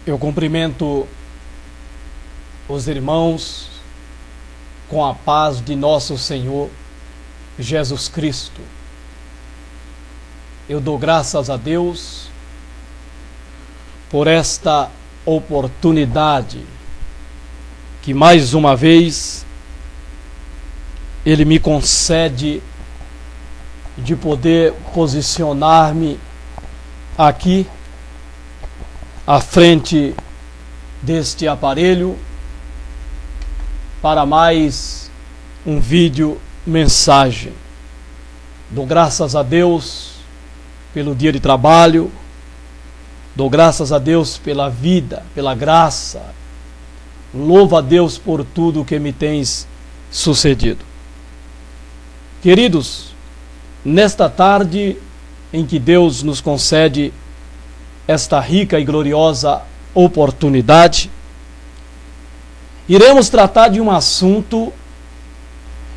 Eu cumprimento os irmãos com a paz de nosso Senhor Jesus Cristo. Eu dou graças a Deus por esta oportunidade que mais uma vez Ele me concede de poder posicionar-me aqui à frente deste aparelho para mais um vídeo mensagem. Dou graças a Deus pelo dia de trabalho, dou graças a Deus pela vida, pela graça. Louvo a Deus por tudo que me tens sucedido. Queridos, nesta tarde em que Deus nos concede esta rica e gloriosa oportunidade, iremos tratar de um assunto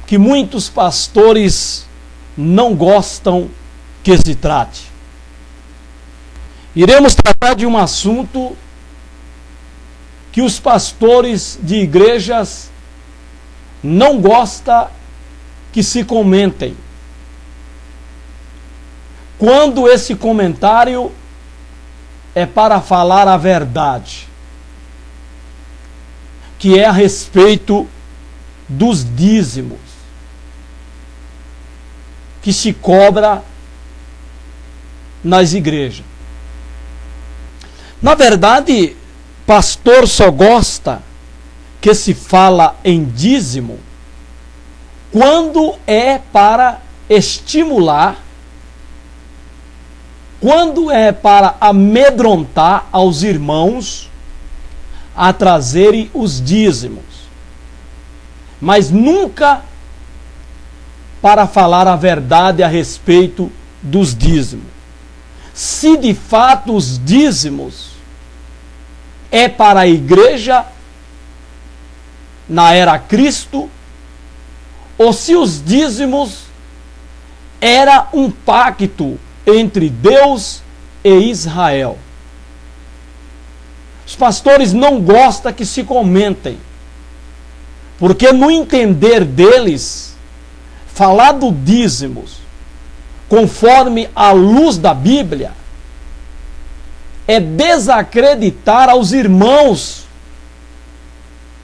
que muitos pastores não gostam que se trate. Iremos tratar de um assunto que os pastores de igrejas não gostam que se comentem. Quando esse comentário é para falar a verdade, que é a respeito dos dízimos que se cobra nas igrejas. Na verdade, pastor só gosta que se fala em dízimo quando é para estimular, quando é para amedrontar aos irmãos a trazerem os dízimos, mas nunca para falar a verdade a respeito dos dízimos. Se de fato os dízimos é para a igreja na era Cristo, ou se os dízimos era um pacto entre Deus e Israel. Os pastores não gostam que se comentem, porque no entender deles, falar do dízimos conforme a luz da Bíblia é desacreditar aos irmãos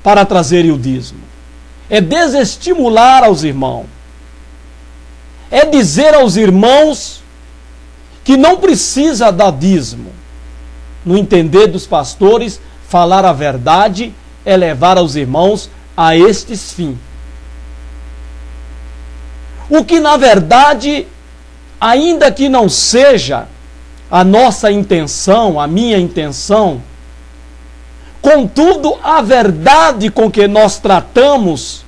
para trazerem o dízimo, é desestimular aos irmãos, é dizer aos irmãos que não precisa dar dízimo. No entender dos pastores, falar a verdade é levar aos irmãos a estes fins. O que na verdade, ainda que não seja a nossa intenção, a minha intenção, contudo, a verdade com que nós tratamos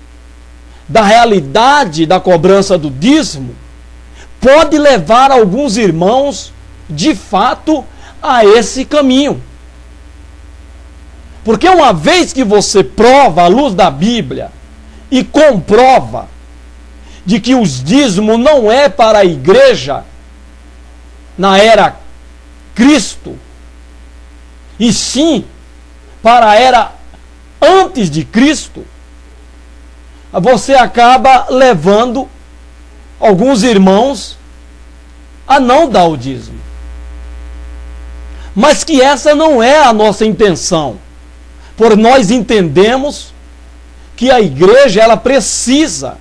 da realidade da cobrança do dízimo pode levar alguns irmãos, de fato, a esse caminho. Porque uma vez que você prova à luz da Bíblia e comprova de que os dízimos não é para a igreja na era Cristo, e sim para a era antes de Cristo, você acaba levando alguns irmãos a não dar o dízimo. Mas que essa não é a nossa intenção, por nós entendemos que a igreja ela precisa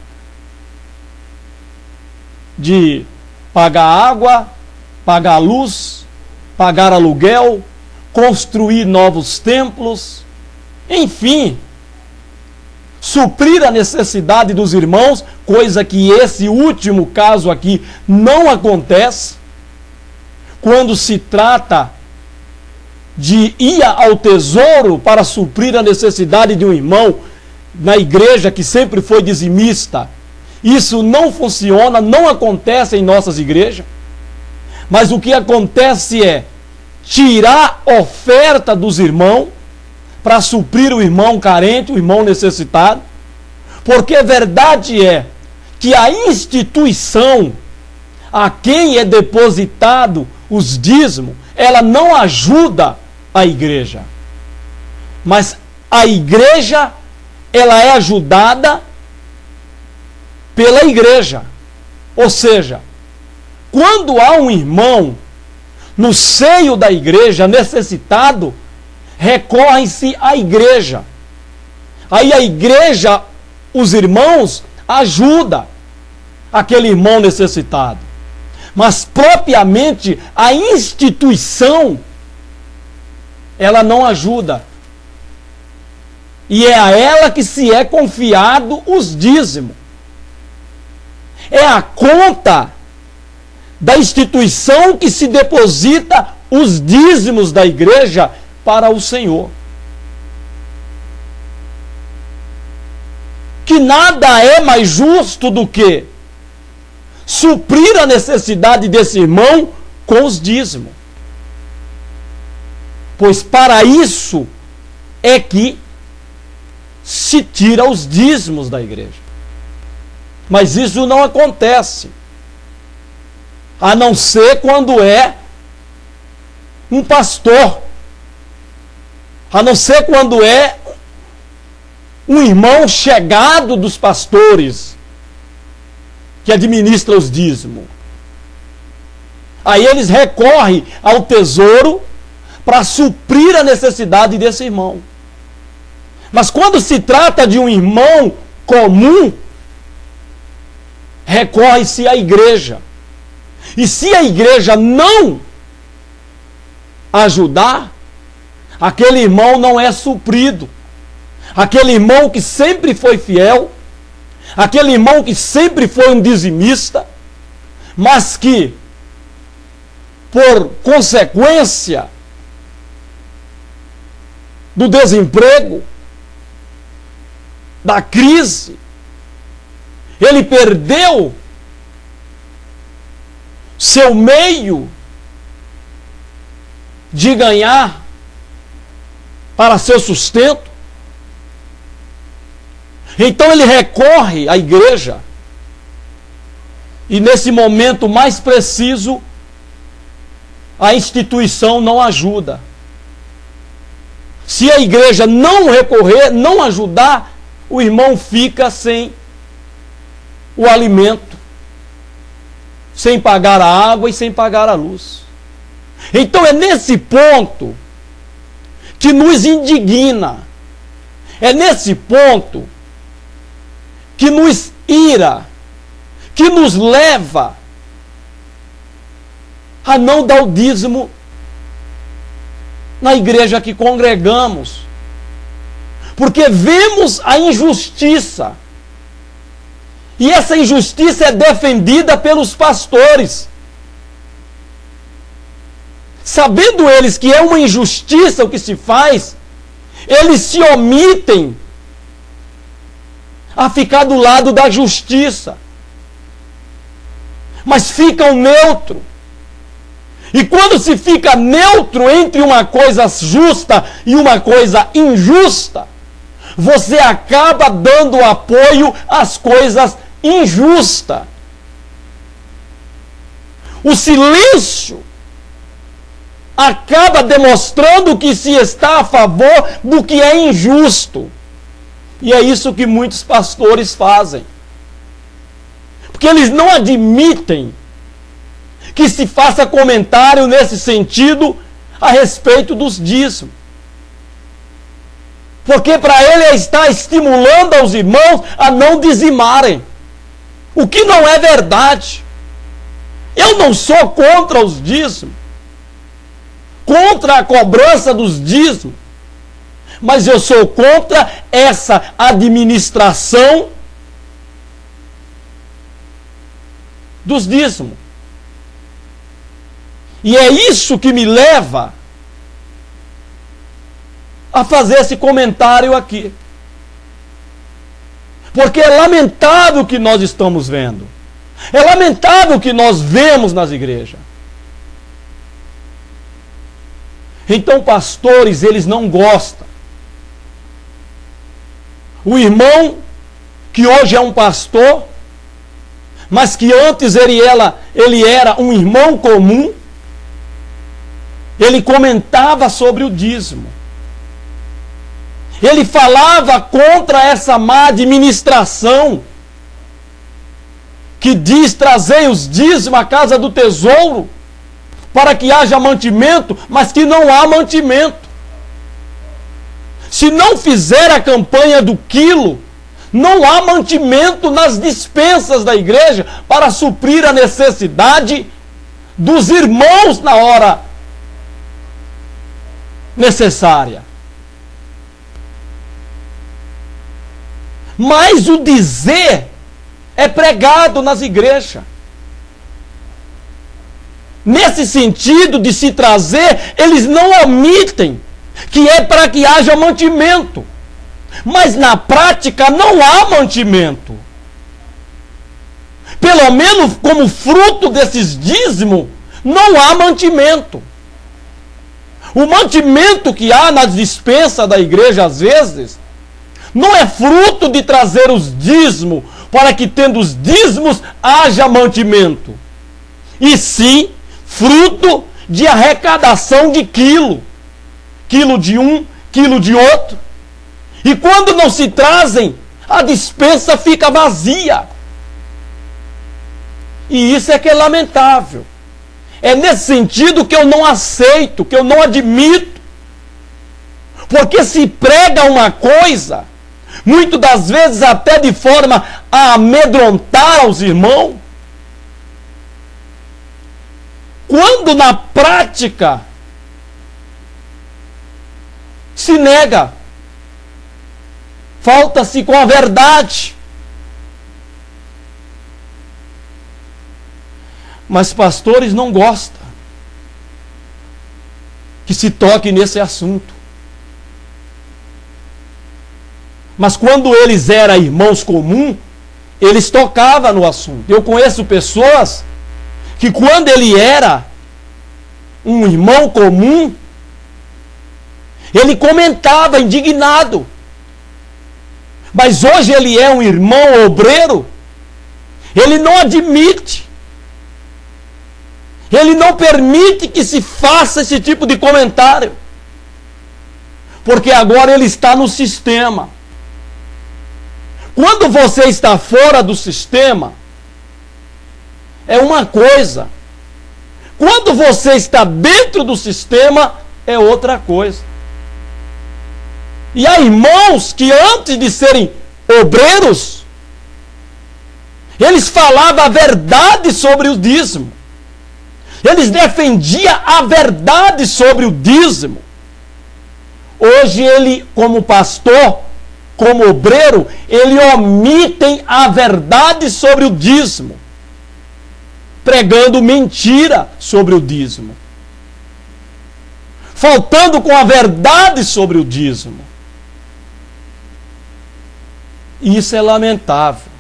de pagar água, pagar luz, pagar aluguel, construir novos templos, enfim, suprir a necessidade dos irmãos, coisa que esse último caso aqui não acontece. Quando se trata de ir ao tesouro para suprir a necessidade de um irmão na igreja que sempre foi dizimista, isso não funciona, não acontece em nossas igrejas. Mas o que acontece é tirar oferta dos irmãos para suprir o irmão carente, o irmão necessitado. Porque a verdade é que a instituição a quem é depositado os dízimos, ela não ajuda a igreja. Mas a igreja, ela é ajudada pela igreja. Ou seja, quando há um irmão no seio da igreja necessitado, recorre-se à igreja. Aí a igreja, os irmãos, ajuda aquele irmão necessitado. Mas propriamente a instituição, ela não ajuda. E é a ela que se é confiado os dízimos. É a conta da instituição que se deposita os dízimos da igreja para o Senhor. Que nada é mais justo do que suprir a necessidade desse irmão com os dízimos. Pois para isso é que se tira os dízimos da igreja. Mas isso não acontece, a não ser quando é um pastor, a não ser quando é um irmão chegado dos pastores que administra os dízimos. Aí eles recorrem ao tesouro para suprir a necessidade desse irmão. Mas quando se trata de um irmão comum, recorre-se à igreja. E se a igreja não ajudar, aquele irmão não é suprido. Aquele irmão que sempre foi fiel, aquele irmão que sempre foi um dizimista, mas que, por consequência do desemprego, da crise, ele perdeu seu meio de ganhar para seu sustento. Então ele recorre à igreja, e nesse momento mais preciso, a instituição não ajuda. Se a igreja não recorrer, não ajudar, o irmão fica sem o alimento, sem pagar a água e sem pagar a luz. Então é nesse ponto que nos indigna, é nesse ponto que nos ira, que nos leva a não dar o dízimo na igreja que congregamos, porque vemos a injustiça, e essa injustiça é defendida pelos pastores. Sabendo eles que é uma injustiça o que se faz, eles se omitem a ficar do lado da justiça, mas ficam neutro. E quando se fica neutro entre uma coisa justa e uma coisa injusta, você acaba dando apoio às coisas injustas. O silêncio acaba demonstrando que se está a favor do que é injusto. E é isso que muitos pastores fazem. Porque eles não admitem que se faça comentário nesse sentido a respeito dos dízimos. Porque para ele está estimulando aos irmãos a não dizimarem. O que não é verdade. Eu não sou contra os dízimos, contra a cobrança dos dízimos, mas eu sou contra essa administração dos dízimos. E é isso que me leva a fazer esse comentário aqui. Porque é lamentável o que nós estamos vendo. É lamentável o que nós vemos nas igrejas. Então, pastores, eles não gostam. O irmão que hoje é um pastor, mas que antes ele era um irmão comum, ele comentava sobre o dízimo. Ele falava contra essa má administração que diz: trazei os dízimos à casa do tesouro para que haja mantimento, mas que não há mantimento. Se não fizer a campanha do quilo, não há mantimento nas despensas da igreja para suprir a necessidade dos irmãos na hora necessária. Mas o dizer é pregado nas igrejas. Nesse sentido de se trazer, eles não omitem que é para que haja mantimento. Mas na prática não há mantimento. Pelo menos como fruto desses dízimos, não há mantimento. O mantimento que há nas dispensas da igreja, às vezes, não é fruto de trazer os dízimos, para que tendo os dízimos haja mantimento. E sim, fruto de arrecadação de quilo. Quilo de um, quilo de outro. E quando não se trazem, a dispensa fica vazia. E isso é que é lamentável. É nesse sentido que eu não aceito, que eu não admito. Porque se prega uma coisa, muitas das vezes até de forma a amedrontar os irmãos, quando na prática se nega, falta-se com a verdade. Mas pastores não gostam que se toque nesse assunto. Mas quando eles eram irmãos comuns, eles tocavam no assunto. Eu conheço pessoas que quando ele era um irmão comum, ele comentava indignado. Mas hoje ele é um irmão obreiro, ele não admite. Ele não permite que se faça esse tipo de comentário. Porque agora ele está no sistema. Quando você está fora do sistema, é uma coisa. Quando você está dentro do sistema, é outra coisa. E há irmãos que antes de serem obreiros, eles falavam a verdade sobre o dízimo. Eles defendiam a verdade sobre o dízimo. Hoje ele, como pastor, como obreiro, ele omitem a verdade sobre o dízimo, pregando mentira sobre o dízimo, faltando com a verdade sobre o dízimo. Isso é lamentável.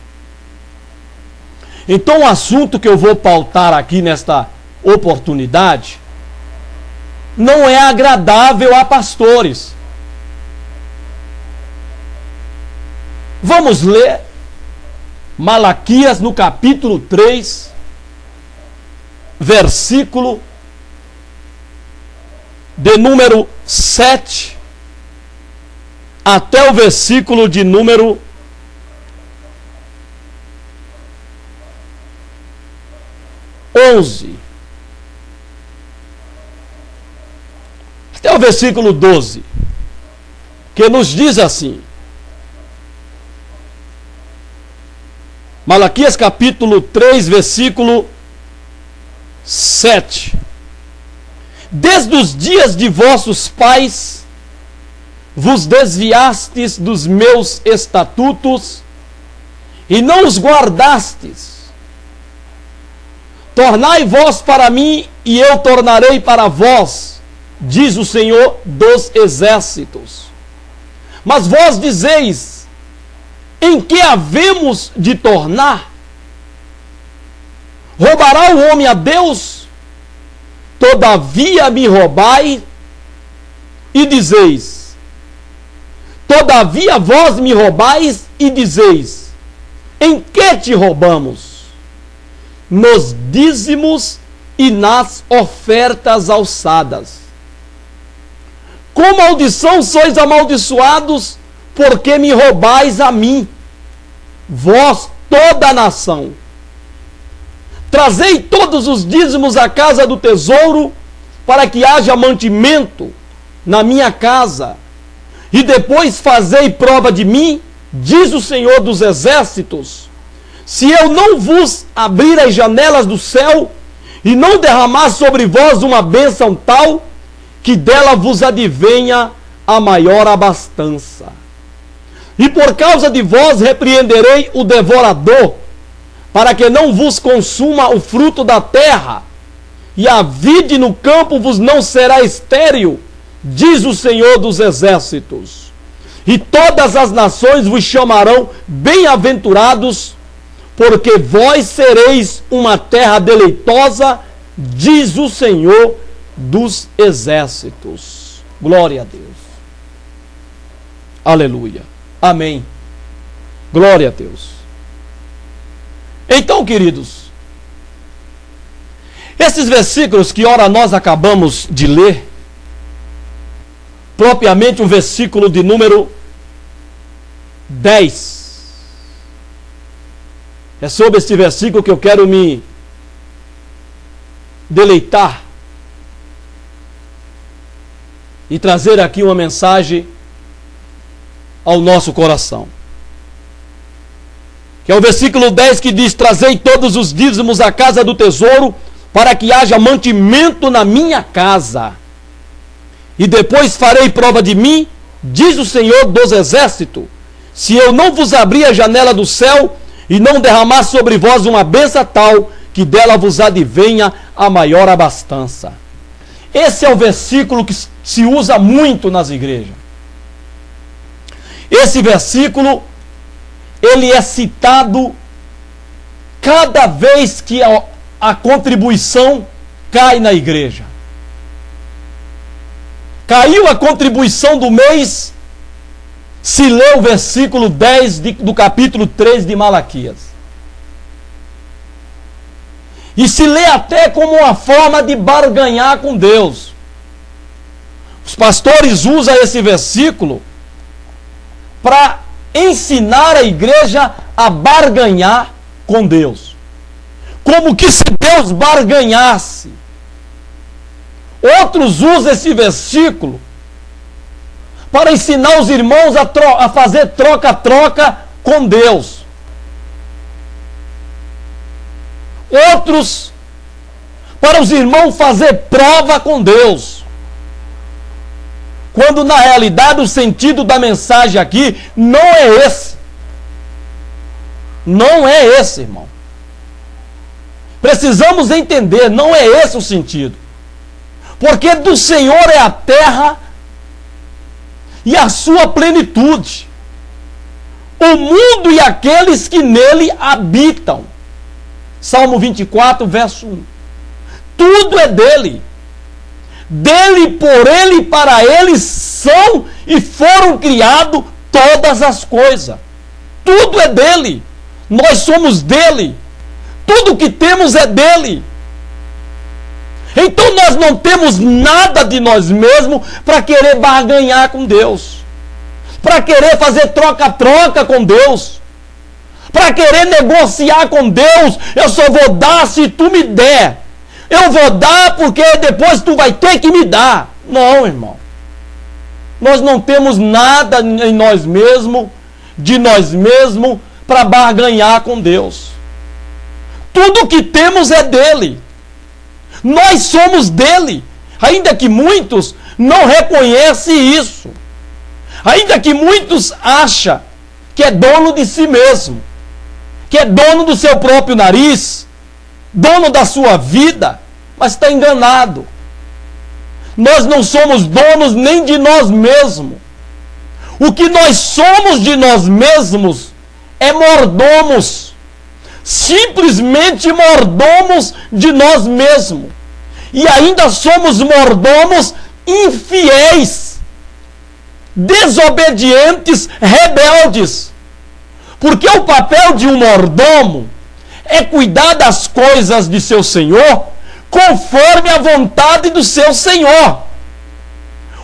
Então, o assunto que eu vou pautar aqui nesta oportunidade não é agradável a pastores. Vamos ler Malaquias no capítulo 3, versículo de número 7 até o versículo de número 11. Até o versículo 12, que nos diz assim: Malaquias capítulo 3, versículo 7. Desde os dias de vossos pais vos desviastes dos meus estatutos e não os guardastes. Tornai vós para mim e eu tornarei para vós, diz o Senhor dos exércitos. Mas vós dizeis: em que havemos de tornar? Roubará o homem a Deus? Todavia me roubais e dizeis: todavia vós me roubais e dizeis: em que te roubamos? Nos dízimos e nas ofertas alçadas. Com maldição sois amaldiçoados, porque me roubais a mim, vós toda a nação. Trazei todos os dízimos à casa do tesouro, para que haja mantimento na minha casa, e depois fazei prova de mim, diz o Senhor dos Exércitos, se eu não vos abrir as janelas do céu, e não derramar sobre vós uma bênção tal, que dela vos advenha a maior abastança. E por causa de vós repreenderei o devorador, para que não vos consuma o fruto da terra, e a vide no campo vos não será estéril, diz o Senhor dos Exércitos. E todas as nações vos chamarão bem-aventurados, porque vós sereis uma terra deleitosa, diz o Senhor dos Exércitos. Glória a Deus. Aleluia. Amém. Glória a Deus. Então, queridos, esses versículos que ora nós acabamos de ler, propriamente o versículo de número 10. É sobre este versículo que eu quero me deleitar e trazer aqui uma mensagem ao nosso coração. Que é o versículo 10 que diz: trazei todos os dízimos à casa do tesouro, para que haja mantimento na minha casa. E depois farei prova de mim, diz o Senhor dos Exércitos, se eu não vos abrir a janela do céu, e não derramar sobre vós uma bênção tal, que dela vos advenha a maior abastança. Esse é o versículo que se usa muito nas igrejas. Esse versículo, ele é citado cada vez que a contribuição cai na igreja. Caiu a contribuição do mês, se lê o versículo 10 do capítulo 3 de Malaquias. E se lê até como uma forma de barganhar com Deus. Os pastores usam esse versículo para ensinar a igreja a barganhar com Deus. Como que se Deus barganhasse. Outros usam esse versículo para ensinar os irmãos a fazer troca-troca com Deus. Outros para os irmãos fazer prova com Deus. Quando na realidade o sentido da mensagem aqui não é esse. Não é esse, irmão. Precisamos entender, não é esse o sentido. Porque do Senhor é a terra e a sua plenitude, o mundo e aqueles que nele habitam. Salmo 24, verso 1. Tudo é dele. Dele, por ele e para ele são e foram criados todas as coisas. Tudo é dele. Nós somos dele. Tudo que temos é dele. Então nós não temos nada de nós mesmos para querer barganhar com Deus. Para querer fazer troca-troca com Deus. Para querer negociar com Deus. Eu só vou dar se tu me der. Eu vou dar porque depois tu vai ter que me dar. Não, irmão. Nós não temos nada em nós mesmos, de nós mesmos, para barganhar com Deus. Tudo que temos é dele. Nós somos dele. Ainda que muitos não reconhecem isso. Ainda que muitos acham que é dono de si mesmo. Que é dono do seu próprio nariz. Dono da sua vida. Mas está enganado. Nós não somos donos nem de nós mesmos. O que nós somos de nós mesmos é mordomos. Simplesmente mordomos de nós mesmos. E ainda somos mordomos infiéis, desobedientes, rebeldes. Porque o papel de um mordomo é cuidar das coisas de seu senhor conforme a vontade do seu senhor.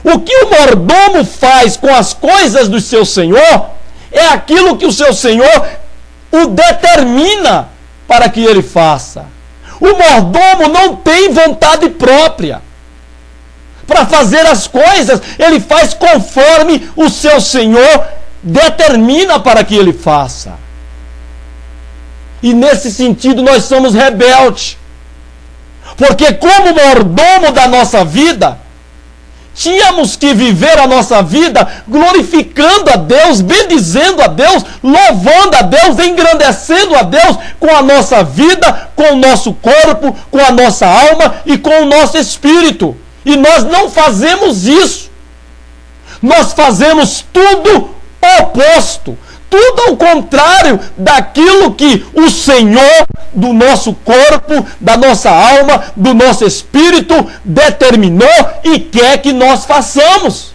O que o mordomo faz com as coisas do seu senhor é aquilo que o seu senhor o determina para que ele faça. O mordomo não tem vontade própria para fazer as coisas, ele faz conforme o seu senhor determina para que ele faça. E nesse sentido nós somos rebeldes. Porque como mordomo da nossa vida, tínhamos que viver a nossa vida glorificando a Deus, bendizendo a Deus, louvando a Deus, engrandecendo a Deus com a nossa vida, com o nosso corpo, com a nossa alma e com o nosso espírito. E nós não fazemos isso. Nós fazemos tudo oposto. Tudo ao contrário daquilo que o Senhor do nosso corpo, da nossa alma, do nosso espírito determinou e quer que nós façamos.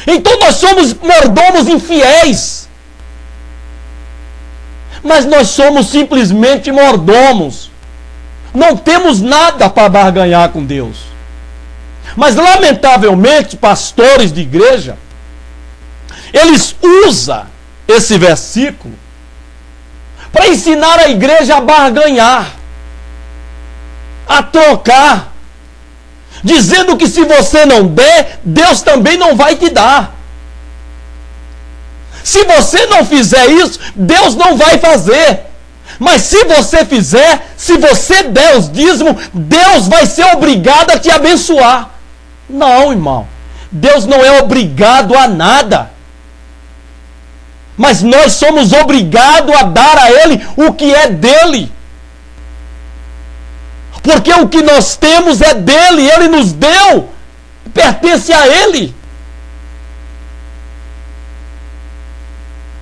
Então nós somos mordomos infiéis. Mas nós somos simplesmente mordomos. Não temos nada para barganhar com Deus. Mas lamentavelmente, pastores de igreja, eles usam esse versículo para ensinar a igreja a barganhar, a trocar, dizendo que se você não der, Deus também não vai te dar. Se você não fizer isso, Deus não vai fazer. Mas se você fizer, se você der os dízimos, Deus vai ser obrigado a te abençoar. Não, irmão. Deus não é obrigado a nada. Mas nós somos obrigados a dar a Ele o que é dele. Porque o que nós temos é dele, Ele nos deu, pertence a Ele.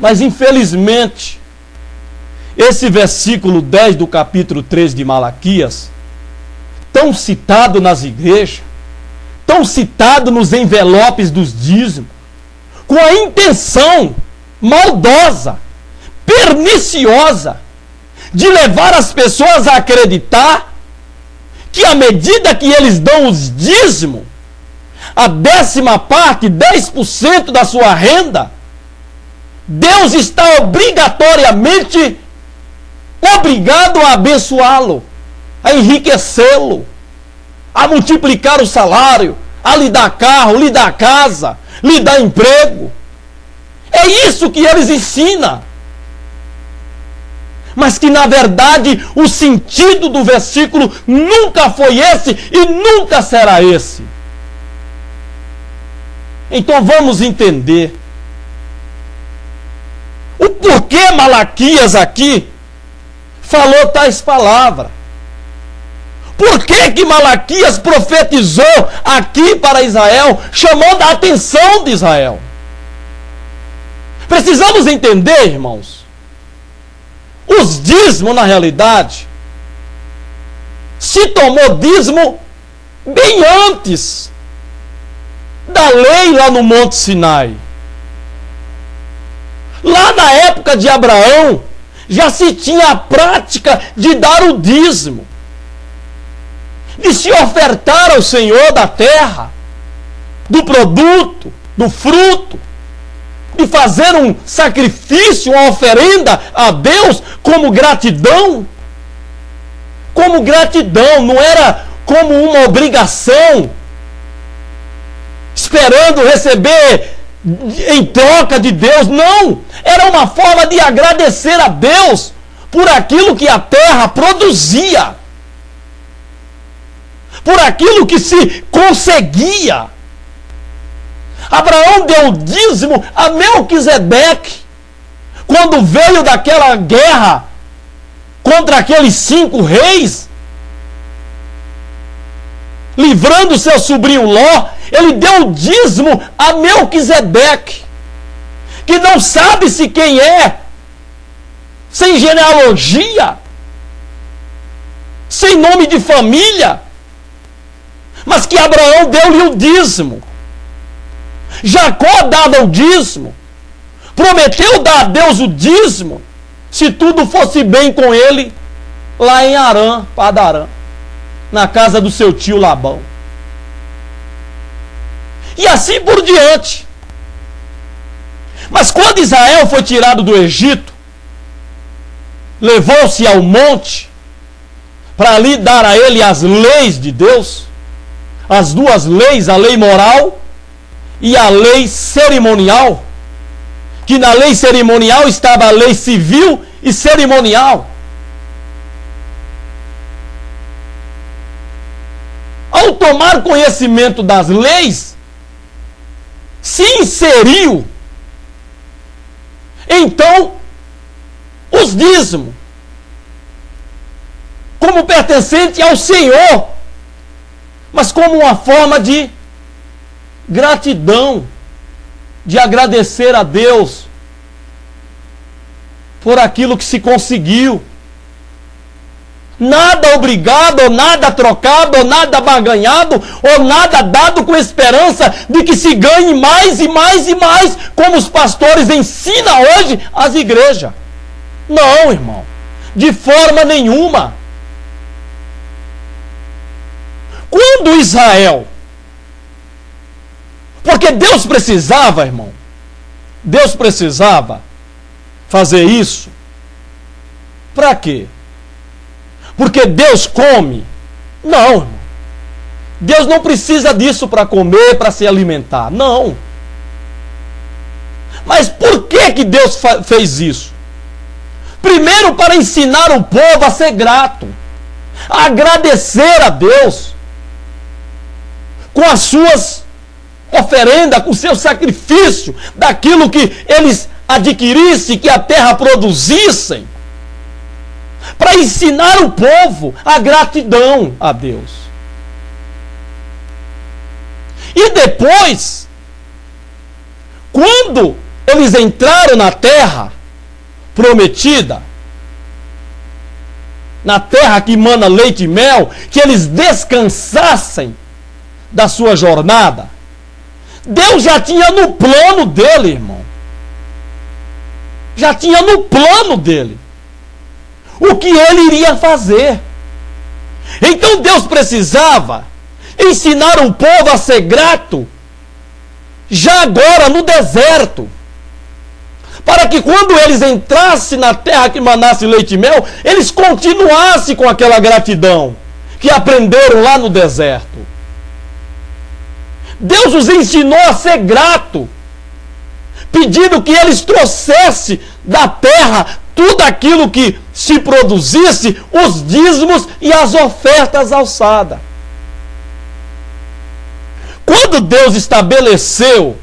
Mas infelizmente, esse versículo 10 do capítulo 3 de Malaquias, tão citado nas igrejas, tão citado nos envelopes dos dízimos, com a intenção maldosa, perniciosa, de levar as pessoas a acreditar que à medida que eles dão os dízimos, a 10ª parte, 10% da sua renda, Deus está obrigatoriamente obrigado a abençoá-lo, a enriquecê-lo, a multiplicar o salário, a lhe dar carro, lhe dar casa, lhe dar emprego. É isso que eles ensinam. Mas que na verdade o sentido do versículo nunca foi esse e nunca será esse. Então vamos entender o porquê Malaquias aqui falou tais palavras. Por que Malaquias profetizou aqui para Israel, chamando a atenção de Israel? Precisamos entender, irmãos, os dízimos, na realidade, se tomou dízimo bem antes da lei lá no Monte Sinai. Lá na época de Abraão, já se tinha a prática de dar o dízimo, de se ofertar ao Senhor da terra, do produto, do fruto, de fazer um sacrifício, uma oferenda a Deus como gratidão. Como gratidão, não era como uma obrigação, esperando receber em troca de Deus, não. Era uma forma de agradecer a Deus por aquilo que a terra produzia, por aquilo que se conseguia. Abraão deu o dízimo a Melquisedeque, quando veio daquela guerra contra aqueles 5 reis, livrando seu sobrinho Ló, ele deu o dízimo a Melquisedeque, que não sabe-se quem é, sem genealogia, sem nome de família, mas que Abraão deu-lhe o dízimo. Jacó dava o dízimo, prometeu dar a Deus o dízimo, se tudo fosse bem com ele, lá em Arã, Padarã, na casa do seu tio Labão. E assim por diante. Mas quando Israel foi tirado do Egito, levou-se ao monte para ali dar a ele as leis de Deus, as duas leis, a lei moral e a lei cerimonial, que na lei cerimonial estava a lei civil e cerimonial. Ao tomar conhecimento das leis, se inseriu então os dízimos como pertencente ao Senhor, mas como uma forma de gratidão, de agradecer a Deus por aquilo que se conseguiu. Nada obrigado, ou nada trocado, ou nada barganhado, ou nada dado com esperança de que se ganhe mais e mais e mais, como os pastores ensinam hoje às igrejas. Não, irmão, de forma nenhuma. Quando Israel, porque Deus precisava, irmão, Deus precisava fazer isso, para quê? Porque Deus come? Não, irmão. Deus não precisa disso para comer, para se alimentar. Não. Mas por que Deus fez isso? Primeiro, para ensinar o povo a ser grato, a agradecer a Deus com as suas oferendas, com o seu sacrifício, daquilo que eles adquirissem, que a terra produzissem, para ensinar o povo a gratidão a Deus. E depois, quando eles entraram na terra prometida, na terra que mana leite e mel, que eles descansassem da sua jornada, Deus já tinha no plano dele, irmão. Já tinha no plano dele o que ele iria fazer. Então Deus precisava ensinar o povo a ser grato já agora no deserto, para que quando eles entrassem na terra que manasse leite e mel, eles continuassem com aquela gratidão que aprenderam lá no deserto. Deus os ensinou a ser grato, pedindo que eles trouxessem da terra tudo aquilo que se produzisse, os dízimos e as ofertas alçadas. Quando Deus estabeleceu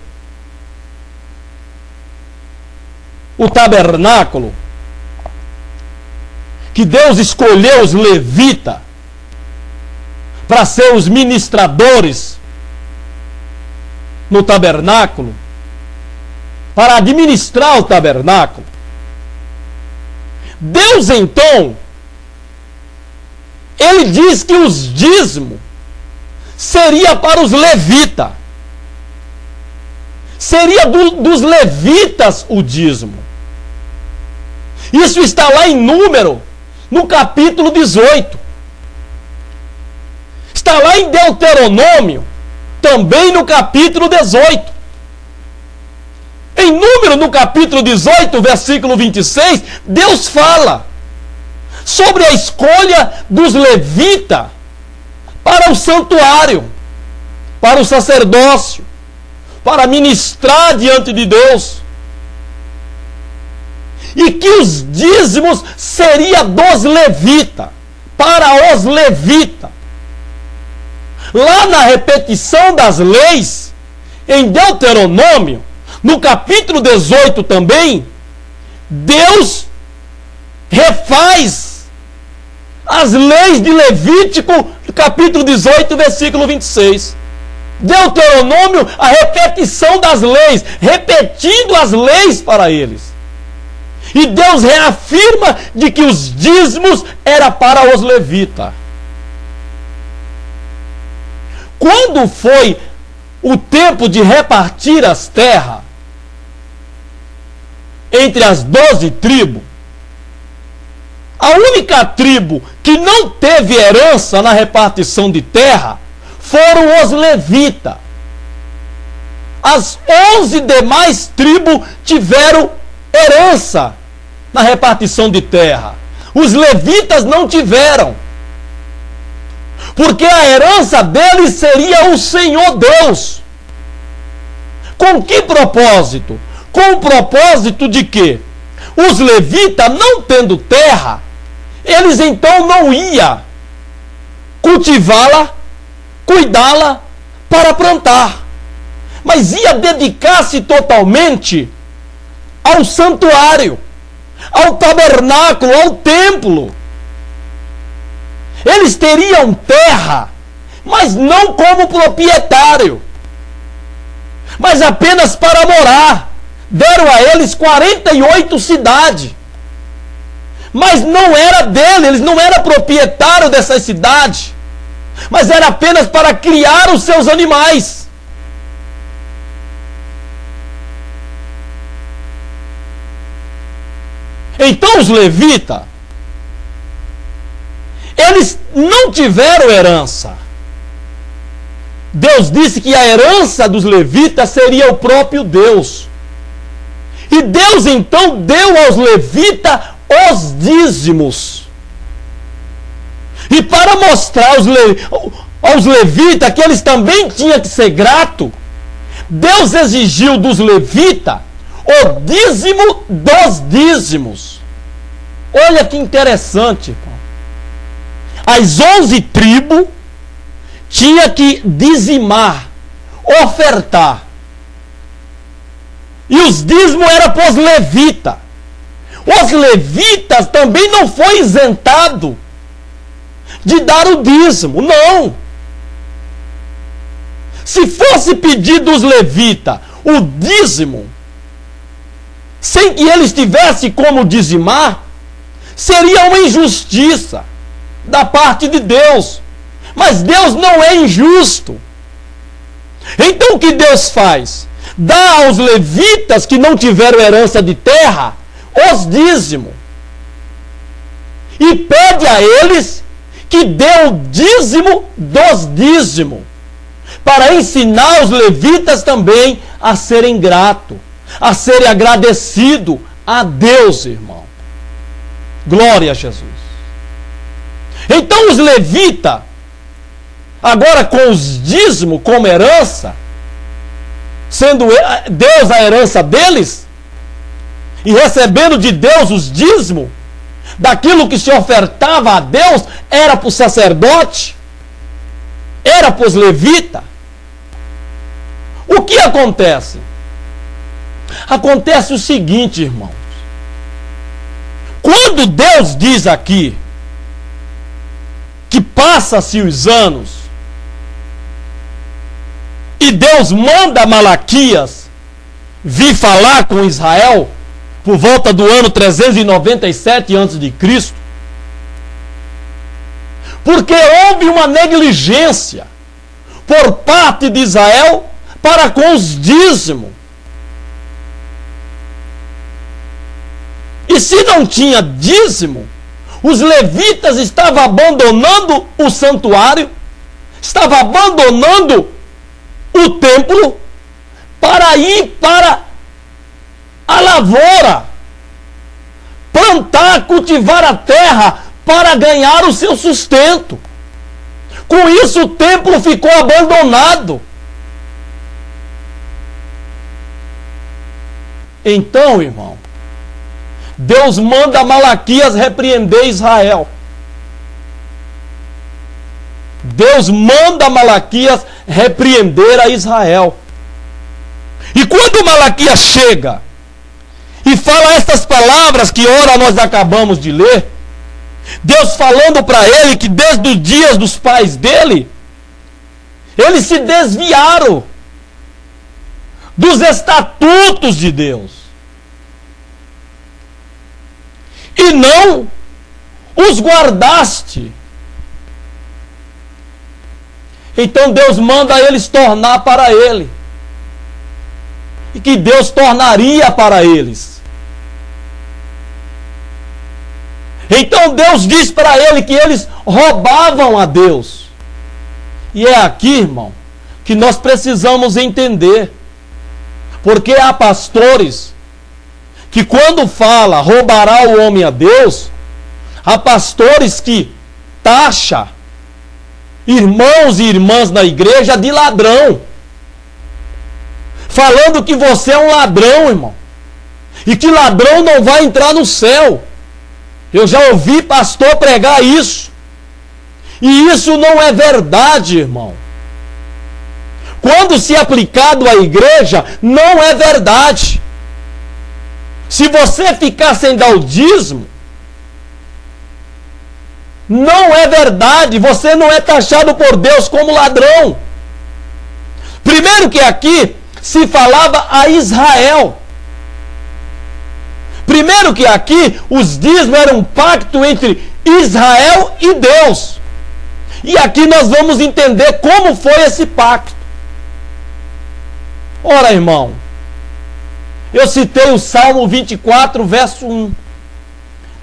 o tabernáculo, que Deus escolheu os levitas para ser os ministradores no tabernáculo, para administrar o tabernáculo, Deus então, ele diz que os dízimos seria para os levitas. Seria dos levitas o dízimo. Isso está lá em Número, no capítulo 18. Está lá em Deuteronômio, também no capítulo 18. Em Número, no capítulo 18, versículo 26, Deus fala sobre a escolha dos levitas para o santuário, para o sacerdócio, para ministrar diante de Deus. E que os dízimos seriam dos levitas, para os levitas. Lá na repetição das leis, em Deuteronômio, no capítulo 18 também, Deus refaz as leis de Levítico, capítulo 18, versículo 26. Deuteronômio, a repetição das leis, repetindo as leis para eles. E Deus reafirma de que os dízimos era para os levitas. Quando foi o tempo de repartir as terras entre as 12 tribos, a única tribo que não teve herança na repartição de terra foram os levitas. as 11 demais tribos tiveram herança na repartição de terra. Os levitas não tiveram. Porque a herança deles seria o Senhor Deus. Com que propósito? Com o propósito de que os levitas, não tendo terra, eles então não iam cultivá-la, cuidá-la para plantar, mas ia dedicar-se totalmente ao santuário, ao tabernáculo, ao templo. Eles teriam terra, mas não como proprietário, mas apenas para morar. Deram a eles 48 cidades, mas não era dele, eles não eram proprietários dessas cidades, mas era apenas para criar os seus animais. Então os levitas, eles não tiveram herança. Deus disse que a herança dos levitas seria o próprio Deus. E Deus então deu aos levitas os dízimos. E para mostrar aos levitas que eles também tinham que ser gratos, Deus exigiu dos levitas o dízimo dos dízimos. Olha que interessante, irmão. As 11 tribos tinham que dizimar, ofertar. E os dízimos eram para os levitas. Os levitas também não foi isentado de dar o dízimo, não. Se fosse pedir dos levitas o dízimo, sem que eles tivessem como dizimar, seria uma injustiça da parte de Deus. Mas Deus não é injusto. Então o que Deus faz? Dá aos levitas que não tiveram herança de terra os dízimos. E pede a eles que dê o dízimo dos dízimos. Para ensinar os levitas também a serem gratos, a serem agradecidos a Deus, irmão. Glória a Jesus. Então os levitas, agora com os dízimos como herança, sendo Deus a herança deles, e recebendo de Deus os dízimos, daquilo que se ofertava a Deus, era para o sacerdote, era para os levitas. O que acontece? Acontece o seguinte, irmãos. Quando Deus diz aqui que passa-se os anos e Deus manda Malaquias vir falar com Israel por volta do ano 397 a.C., porque houve uma negligência por parte de Israel para com os dízimos. E se não tinha dízimo, os levitas estavam abandonando o santuário, estavam abandonando o templo para ir para a lavoura, plantar, cultivar a terra para ganhar o seu sustento. Com isso o templo ficou abandonado. Então, irmão, Deus manda Malaquias repreender Israel. Deus manda Malaquias repreender a Israel. E quando Malaquias chega e fala estas palavras que ora nós acabamos de ler, Deus falando para ele que desde os dias dos pais dele, eles se desviaram dos estatutos de Deus e não os guardaste. Então Deus manda eles tornar para ele, e que Deus tornaria para eles. Então Deus diz para ele que eles roubavam a Deus. E é aqui, irmão, que nós precisamos entender Porque há pastores que quando fala roubará o homem a Deus, há pastores que taxa irmãos e irmãs na igreja de ladrão. Falando que você é um ladrão, irmão. E que ladrão não vai entrar no céu. Eu já ouvi pastor pregar isso. E isso não é verdade, irmão. Quando se aplicado à igreja, não é verdade. Se você ficar sem dar o dízimo, não é verdade. Você não é taxado por Deus como ladrão. Primeiro que aqui se falava a Israel. Primeiro que aqui os dízimos eram um pacto entre Israel e Deus. E aqui nós vamos entender como foi esse pacto. Ora, irmão, eu citei o Salmo 24, verso 1.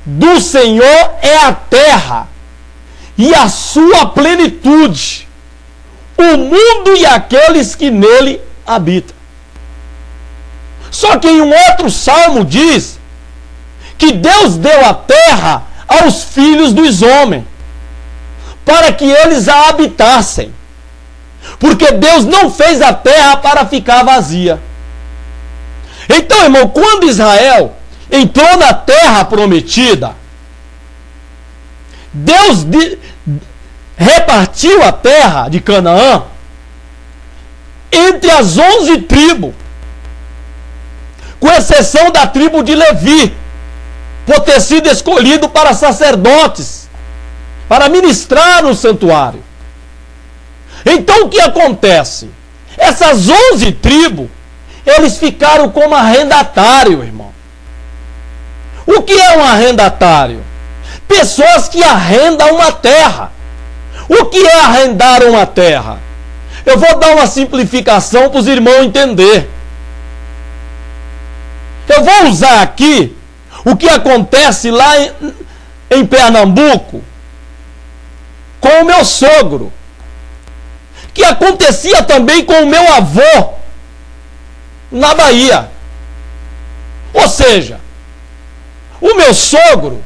Do Senhor é a terra e a sua plenitude, o mundo e aqueles que nele habitam. Só que em um outro salmo diz que Deus deu a terra aos filhos dos homens, para que eles a habitassem. Porque Deus não fez a terra para ficar vazia. Então, irmão, quando Israel entrou na terra prometida, Deus repartiu a terra de Canaã entre as 11 tribos, com exceção da tribo de Levi, por ter sido escolhido para sacerdotes, para ministrar no santuário. Então o que acontece? Essas 11 tribos, eles ficaram como arrendatário, irmão. O que é um arrendatário? Pessoas que arrendam uma terra. O que é arrendar uma terra? Eu vou dar uma simplificação para os irmãos entenderem. Eu vou usar aqui o que acontece lá em Pernambuco com o meu sogro, que acontecia também com o meu avô na Bahia. Ou seja, o meu sogro,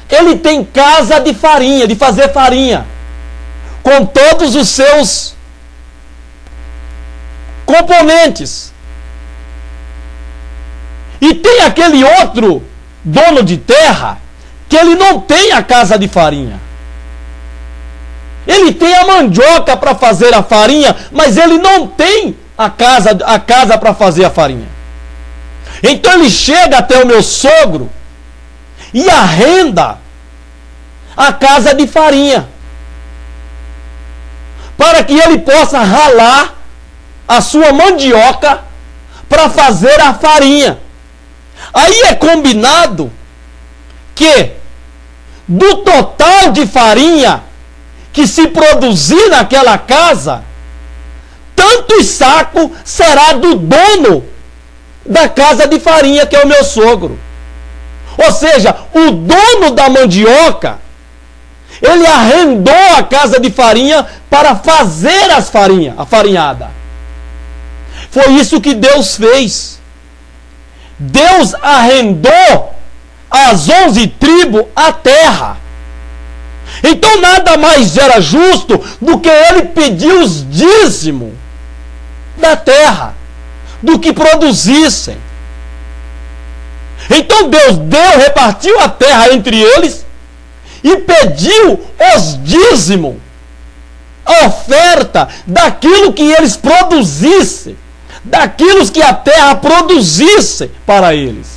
ele tem casa de farinha, de fazer farinha, com todos os seus componentes. E tem aquele outro dono de terra que ele não tem a casa de farinha. Ele tem a mandioca para fazer a farinha, mas ele não tem a casa para fazer a farinha. Então ele chega até o meu sogro e arrenda a casa de farinha, para que ele possa ralar a sua mandioca para fazer a farinha. Aí é combinado que do total de farinha que se produzir naquela casa, tantos sacos será do dono da casa de farinha, que é o meu sogro. Ou seja, o dono da mandioca, ele arrendou a casa de farinha para fazer a farinhada. Foi isso que Deus fez. Deus arrendou às 11 tribos a terra. Então nada mais era justo do que ele pedir os dízimos da terra, do que produzissem. Então Deus repartiu a terra entre eles e pediu os dízimos, a oferta daquilo que eles produzissem, daquilo que a terra produzisse para eles.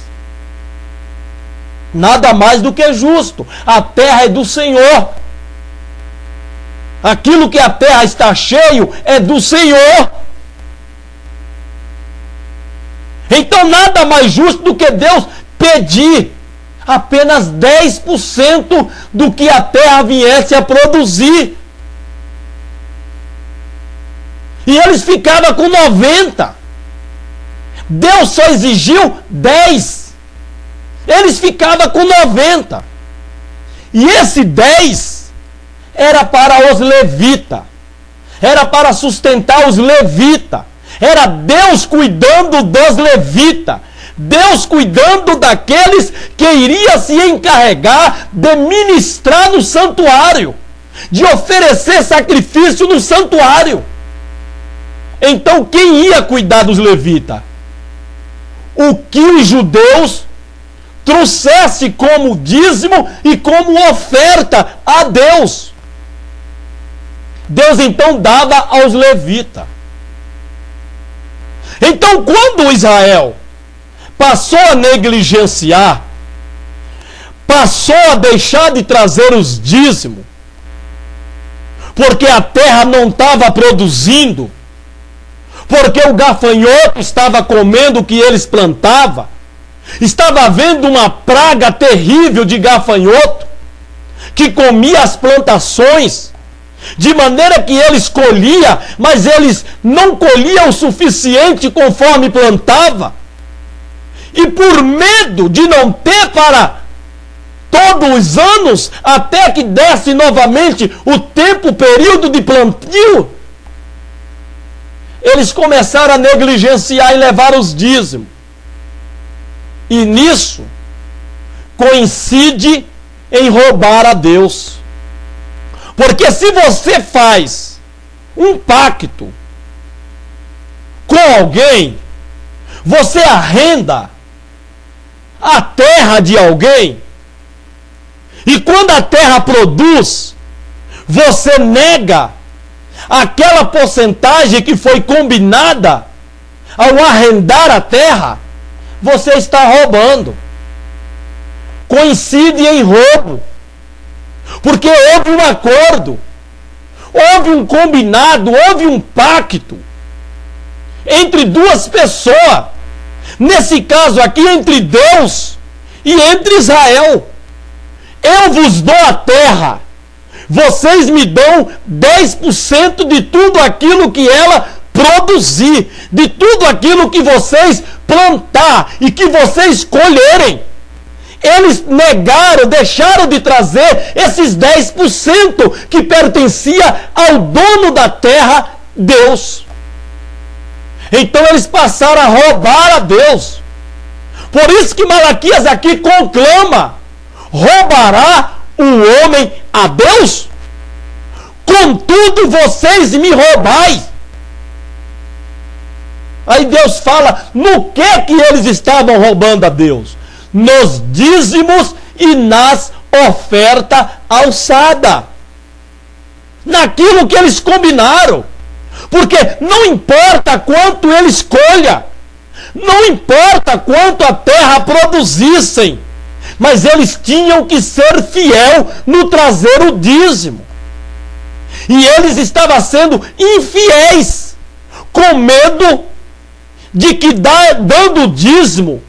Nada mais do que justo. A terra é do Senhor. Aquilo que a terra está cheio é do Senhor. Então nada mais justo do que Deus pedir apenas 10% do que a terra viesse a produzir. E eles ficavam com 90%. Deus só exigiu 10%. Eles ficavam com 90%. E esse 10% era para os levitas. Era para sustentar os levitas. Era Deus cuidando dos levitas. Deus cuidando daqueles que iria se encarregar de ministrar no santuário, de oferecer sacrifício no santuário. Então quem ia cuidar dos levitas? O que os judeus trouxesse como dízimo e como oferta a Deus. Deus então dava aos levitas. Então quando Israel passou a negligenciar, passou a deixar de trazer os dízimos, porque a terra não estava produzindo, porque o gafanhoto estava comendo o que eles plantavam, estava havendo uma praga terrível de gafanhoto, que comia as plantações, de maneira que eles colhiam, mas eles não colhiam o suficiente conforme plantava. E por medo de não ter para todos os anos, até que desse novamente o período de plantio, eles começaram a negligenciar e levar os dízimos. E nisso coincide em roubar a Deus. Porque se você faz um pacto com alguém, você arrenda a terra de alguém, e quando a terra produz, você nega aquela porcentagem que foi combinada ao arrendar a terra, você está roubando. Coincide em roubo, porque houve um acordo, houve um combinado, houve um pacto entre duas pessoas. Nesse caso aqui, entre Deus e entre Israel. Eu vos dou a terra, vocês me dão 10% de tudo aquilo que ela produzir, de tudo aquilo que vocês plantar e que vocês colherem. Eles negaram, deixaram de trazer esses 10% que pertencia ao dono da terra, Deus. Então eles passaram a roubar a Deus. Por isso que Malaquias aqui conclama: roubará o homem a Deus? Contudo vocês me roubais. Aí Deus fala no que eles estavam roubando a Deus: nos dízimos e nas ofertas alçadas, naquilo que eles combinaram. Porque não importa quanto eles colham, não importa quanto a terra produzissem, mas eles tinham que ser fiel no trazer o dízimo. E eles estavam sendo infiéis, com medo de que dando o dízimo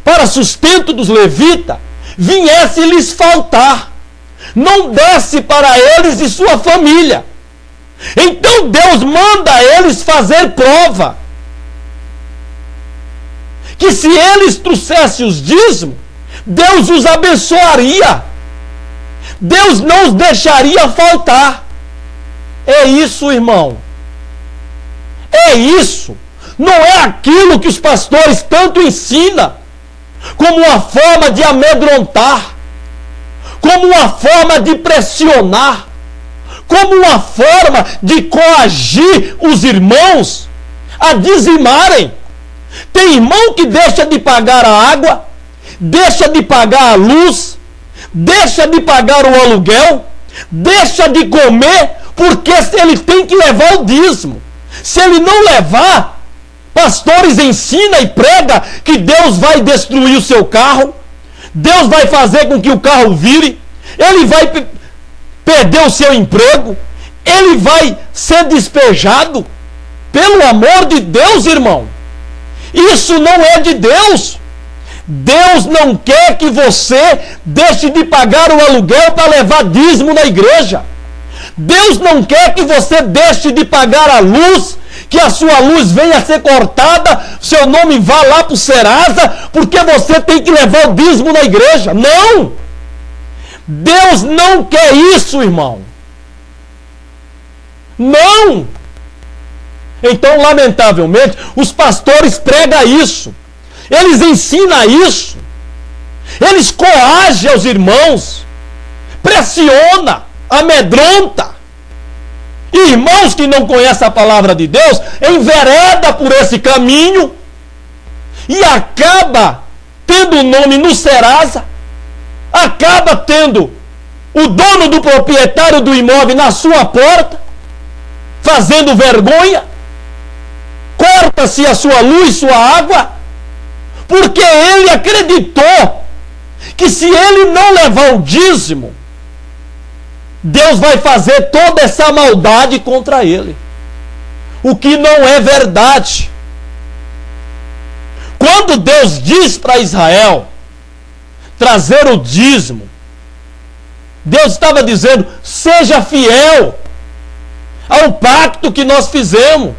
para sustento dos levitas, viesse lhes faltar, não desse para eles e sua família. Então Deus manda eles fazer prova, que se eles trouxessem os dízimos, Deus os abençoaria, Deus não os deixaria faltar. É isso, irmão, é isso. Não é aquilo que os pastores tanto ensinam como uma forma de amedrontar, como uma forma de pressionar, como uma forma de coagir os irmãos a dizimarem. Tem irmão que deixa de pagar a água, deixa de pagar a luz, deixa de pagar o aluguel, deixa de comer, porque ele tem que levar o dízimo. Se ele não levar, pastores ensinam e pregam que Deus vai destruir o seu carro, Deus vai fazer com que o carro vire, ele vai perder o seu emprego, ele vai ser despejado. Pelo amor de Deus, irmão, isso não é de Deus. Deus não quer que você deixe de pagar o aluguel para levar dízimo na igreja. Deus não quer que você deixe de pagar a luz, que a sua luz venha a ser cortada, seu nome vá lá para o Serasa, porque você tem que levar o dízimo na igreja. Não! Deus não quer isso, irmão. Não! Então, lamentavelmente, os pastores pregam isso. Eles ensinam isso. Eles coagem aos irmãos. Pressiona, amedronta. Irmãos que não conhecem a palavra de Deus, envereda por esse caminho e acaba tendo o nome no Serasa, acaba tendo o dono do proprietário do imóvel na sua porta, fazendo vergonha, corta-se a sua luz, sua água, porque ele acreditou que se ele não levar o dízimo, Deus vai fazer toda essa maldade contra ele. O que não é verdade. Quando Deus diz para Israel trazer o dízimo, Deus estava dizendo: seja fiel ao pacto que nós fizemos.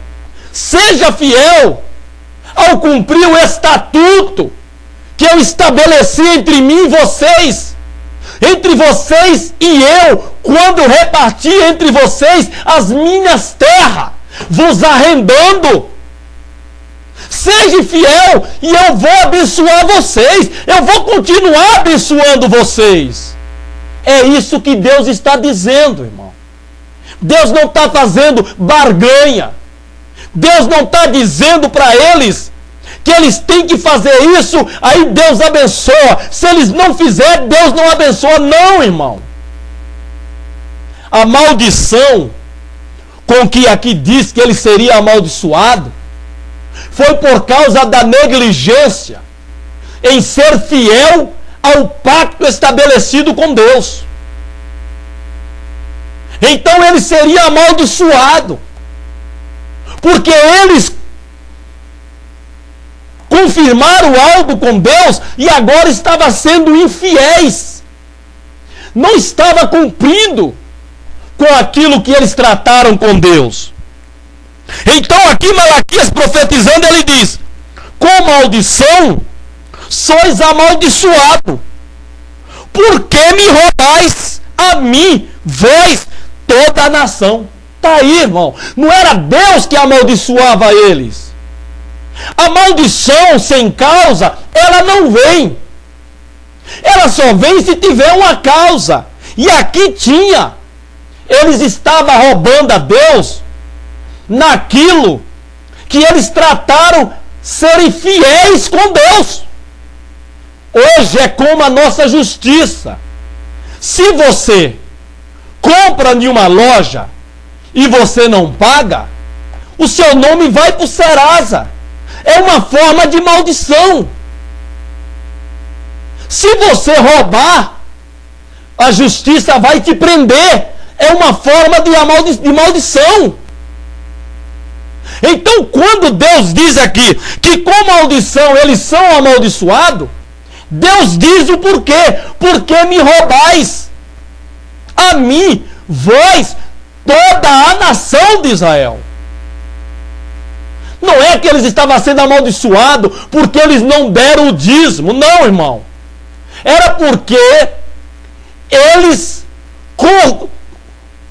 Seja fiel ao cumprir o estatuto que eu estabeleci entre mim e vocês. Entre vocês e eu, quando reparti entre vocês as minhas terras, vos arrendando. Seja fiel e eu vou abençoar vocês. Eu vou continuar abençoando vocês. É isso que Deus está dizendo, irmão. Deus não está fazendo barganha. Deus não está dizendo para eles que eles têm que fazer isso, aí Deus abençoa. Se eles não fizerem, Deus não abençoa. Não, irmão. A maldição com que aqui diz que ele seria amaldiçoado foi por causa da negligência em ser fiel ao pacto estabelecido com Deus. Então ele seria amaldiçoado, porque eles confirmaram algo com Deus e agora estava sendo infiéis. Não estava cumprindo com aquilo que eles trataram com Deus. Então aqui Malaquias profetizando, ele diz: com maldição sois amaldiçoado, porque me roubais a mim, vós, toda a nação. Está aí, irmão. Não era Deus que amaldiçoava eles. A maldição sem causa, ela não vem. Ela só vem se tiver uma causa. E aqui tinha. Eles estavam roubando a Deus naquilo que eles trataram serem fiéis com Deus. Hoje é como a nossa justiça. Se você compra em uma loja e você não paga, o seu nome vai para o Serasa. É uma forma de maldição. Se você roubar, a justiça vai te prender. É uma forma de maldição. Então, quando Deus diz aqui que com maldição eles são amaldiçoados, Deus diz o porquê. Porque me roubais a mim, vós, toda a nação de Israel. Não é que eles estavam sendo amaldiçoados porque eles não deram o dízimo. Não, irmão. Era porque eles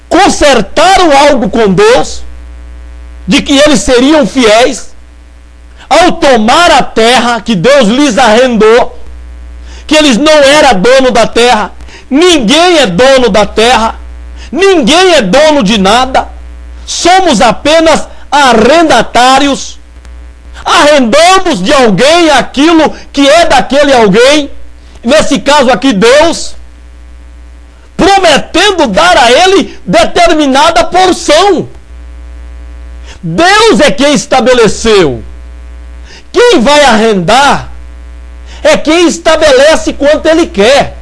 consertaram algo com Deus, de que eles seriam fiéis, ao tomar a terra que Deus lhes arrendou, que eles não eram dono da terra. Ninguém é dono da terra. Ninguém é dono de nada. Somos apenas arrendatários. Arrendamos de alguém aquilo que é daquele alguém, nesse caso aqui Deus, prometendo dar a ele determinada porção. Deus é quem estabeleceu. Quem vai arrendar é quem estabelece quanto ele quer.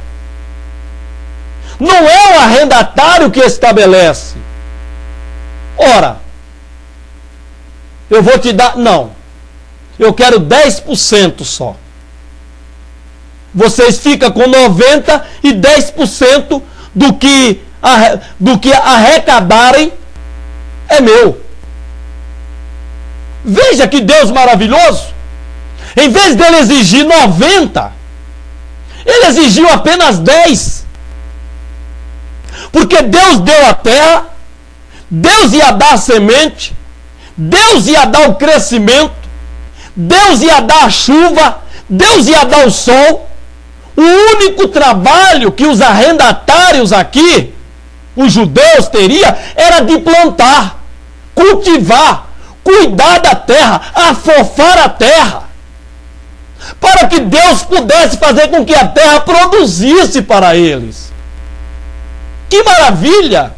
Não é o arrendatário que estabelece. Ora, eu vou te dar... Não. Eu quero 10% só. Vocês ficam com 90% e 10% do que arrecadarem é meu. Veja que Deus maravilhoso. Em vez dele exigir 90%, ele exigiu apenas 10%. Porque Deus deu a terra, Deus ia dar a semente, Deus ia dar o crescimento, Deus ia dar a chuva, Deus ia dar o sol. O único trabalho que os arrendatários aqui, os judeus, teriam era de plantar, cultivar, cuidar da terra, afofar a terra, para que Deus pudesse fazer com que a terra produzisse para eles. Que maravilha!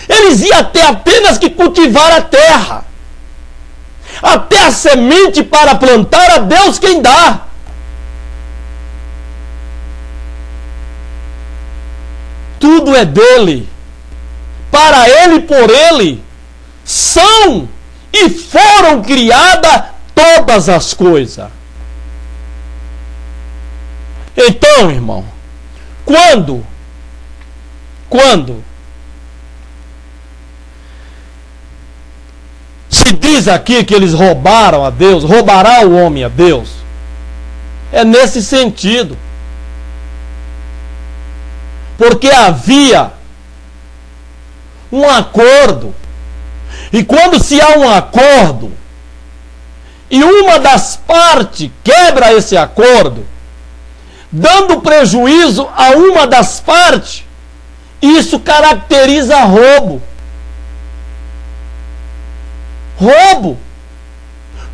Eles iam ter apenas que cultivar a terra. Até a semente para plantar, a Deus quem dá. Tudo é dele. Para ele e por ele são e foram criadas todas as coisas. Então, irmão, quando se diz aqui que eles roubaram a Deus, roubará o homem a Deus, é nesse sentido. Porque havia um acordo. E quando se há um acordo e uma das partes quebra esse acordo, dando prejuízo a uma das partes, isso caracteriza roubo. Roubo.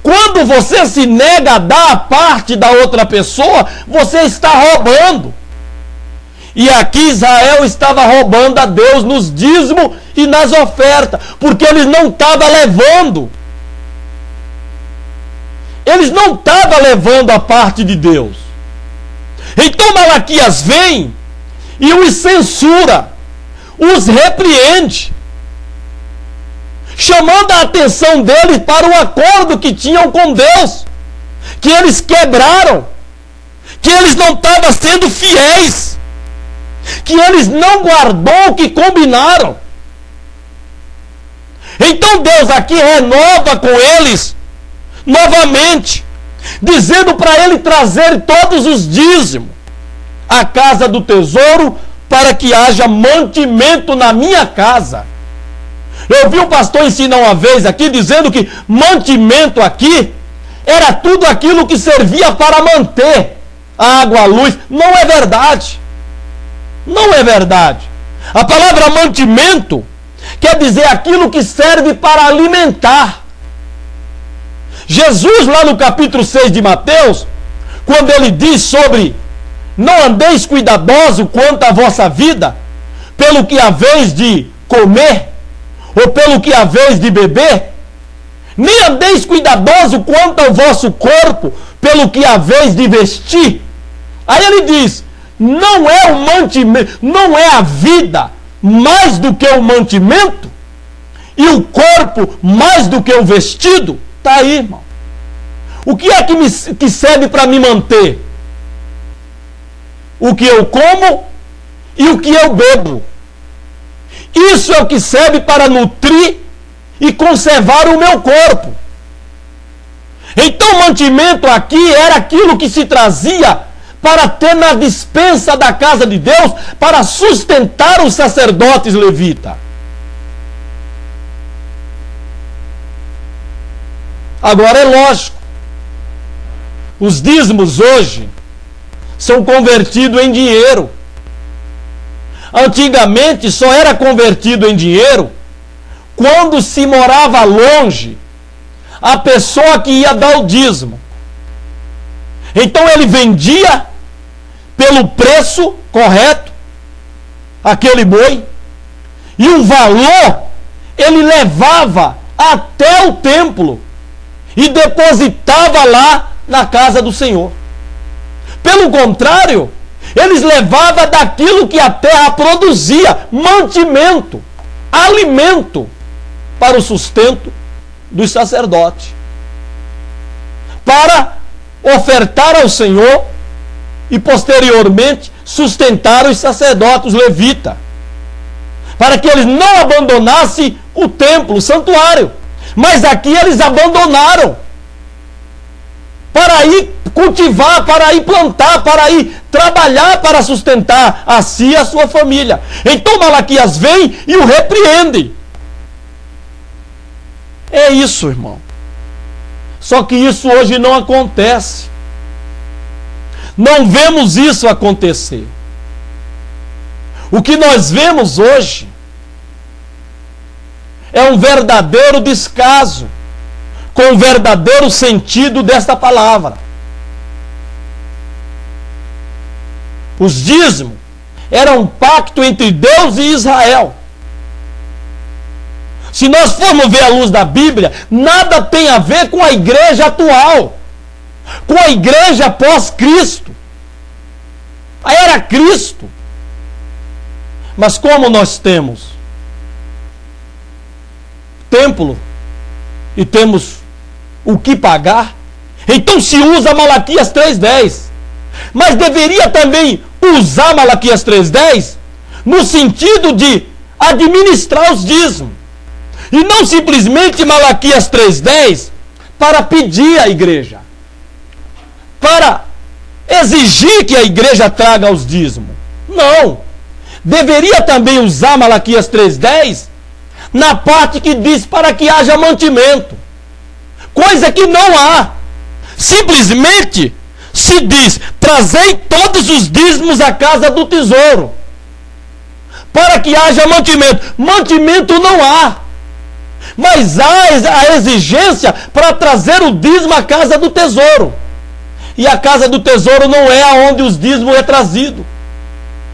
Quando você se nega a dar a parte da outra pessoa, você está roubando. E aqui Israel estava roubando a Deus nos dízimos e nas ofertas, porque eles não estavam levando. Eles não estavam levando a parte de Deus. Então Malaquias vem e os censura, os repreende, chamando a atenção deles para o acordo que tinham com Deus, que eles quebraram, que eles não estavam sendo fiéis, que eles não guardou o que combinaram. Então Deus aqui renova com eles novamente, dizendo para ele trazer todos os dízimos à casa do tesouro, para que haja mantimento na minha casa. Eu vi um pastor ensinar uma vez aqui, dizendo que mantimento aqui era tudo aquilo que servia para manter a água, a luz. Não é verdade. Não é verdade. A palavra mantimento quer dizer aquilo que serve para alimentar. Jesus, lá no capítulo 6 de Mateus, quando ele diz sobre não andeis cuidadoso quanto à vossa vida, pelo que haveis de comer, ou pelo que haveis de beber, nem andeis cuidadoso quanto ao vosso corpo, pelo que haveis de vestir. Aí ele diz, não é o mantimento, não é a vida mais do que o mantimento, e o corpo mais do que o vestido? Está aí, irmão. O que é que serve para me manter? O que eu como e o que eu bebo. Isso é o que serve para nutrir e conservar o meu corpo. Então o mantimento aqui era aquilo que se trazia para ter na despensa da casa de Deus, para sustentar os sacerdotes levitas. Agora é lógico, os dízimos hoje são convertidos em dinheiro. Antigamente só era convertido em dinheiro quando se morava longe a pessoa que ia dar o dízimo. Então ele vendia pelo preço correto aquele boi, e o valor ele levava até o templo e depositava lá na casa do Senhor. Pelo contrário, eles levavam daquilo que a terra produzia, mantimento, alimento para o sustento dos sacerdotes, para ofertar ao Senhor e posteriormente sustentar os sacerdotes levitas, para que eles não abandonassem o templo, o santuário. Mas aqui eles abandonaram para ir cultivar, para ir plantar, para ir trabalhar, para sustentar a si e a sua família. Então Malaquias vem e o repreende. É isso, irmão. Só que isso hoje não acontece. Não vemos isso acontecer. O que nós vemos hoje é um verdadeiro descaso com o verdadeiro sentido desta palavra. Os dízimos eram um pacto entre Deus e Israel. Se nós formos ver à luz da Bíblia, nada tem a ver com a igreja atual, com a igreja pós-Cristo. Era Cristo. Mas como nós temos templo e temos o que pagar, então se usa Malaquias 3:10. Mas deveria também usar Malaquias 3:10 no sentido de administrar os dízimos. E não simplesmente Malaquias 3:10 para pedir à igreja, para exigir que a igreja traga os dízimos. Não. Deveria também usar Malaquias 3:10 na parte que diz para que haja mantimento. Coisa que não há. Simplesmente se diz: trazei todos os dízimos à casa do tesouro, para que haja mantimento. Mantimento não há. Mas há a exigência para trazer o dízimo à casa do tesouro. E a casa do tesouro não é aonde os dízimos é trazido.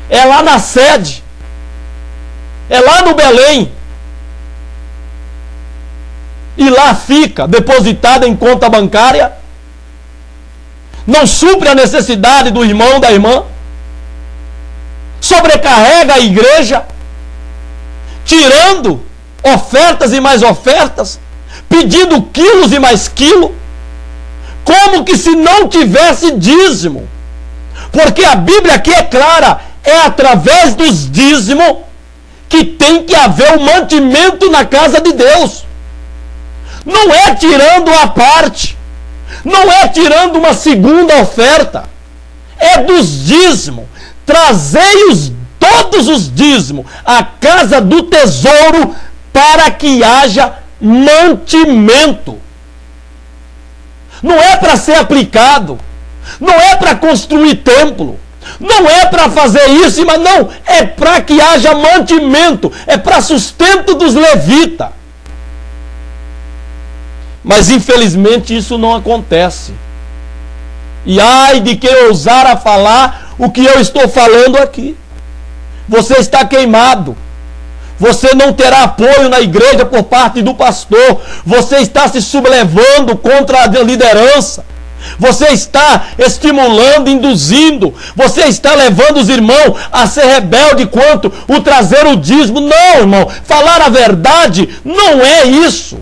É lá na sede. É lá no Belém. E lá fica depositado em conta bancária. Não supre a necessidade do irmão, da irmã. Sobrecarrega a igreja, tirando ofertas e mais ofertas, pedindo quilos e mais quilos, como que se não tivesse dízimo. Porque a Bíblia aqui é clara, é através dos dízimos que tem que haver o mantimento na casa de Deus. Não é tirando a parte, não é tirando uma segunda oferta, é dos dízimos. Trazei todos os dízimos à casa do tesouro para que haja mantimento. Não é para ser aplicado, não é para construir templo, não é para fazer isso, mas não, é para que haja mantimento, é para sustento dos levitas. Mas infelizmente isso não acontece. E ai de quem ousar a falar o que eu estou falando aqui. Você está queimado. Você não terá apoio na igreja por parte do pastor. Você está se sublevando contra a liderança. Você está estimulando, induzindo. Você está levando os irmãos a ser rebelde quanto o trazer o dízimo. Não, irmão. Falar a verdade não é isso.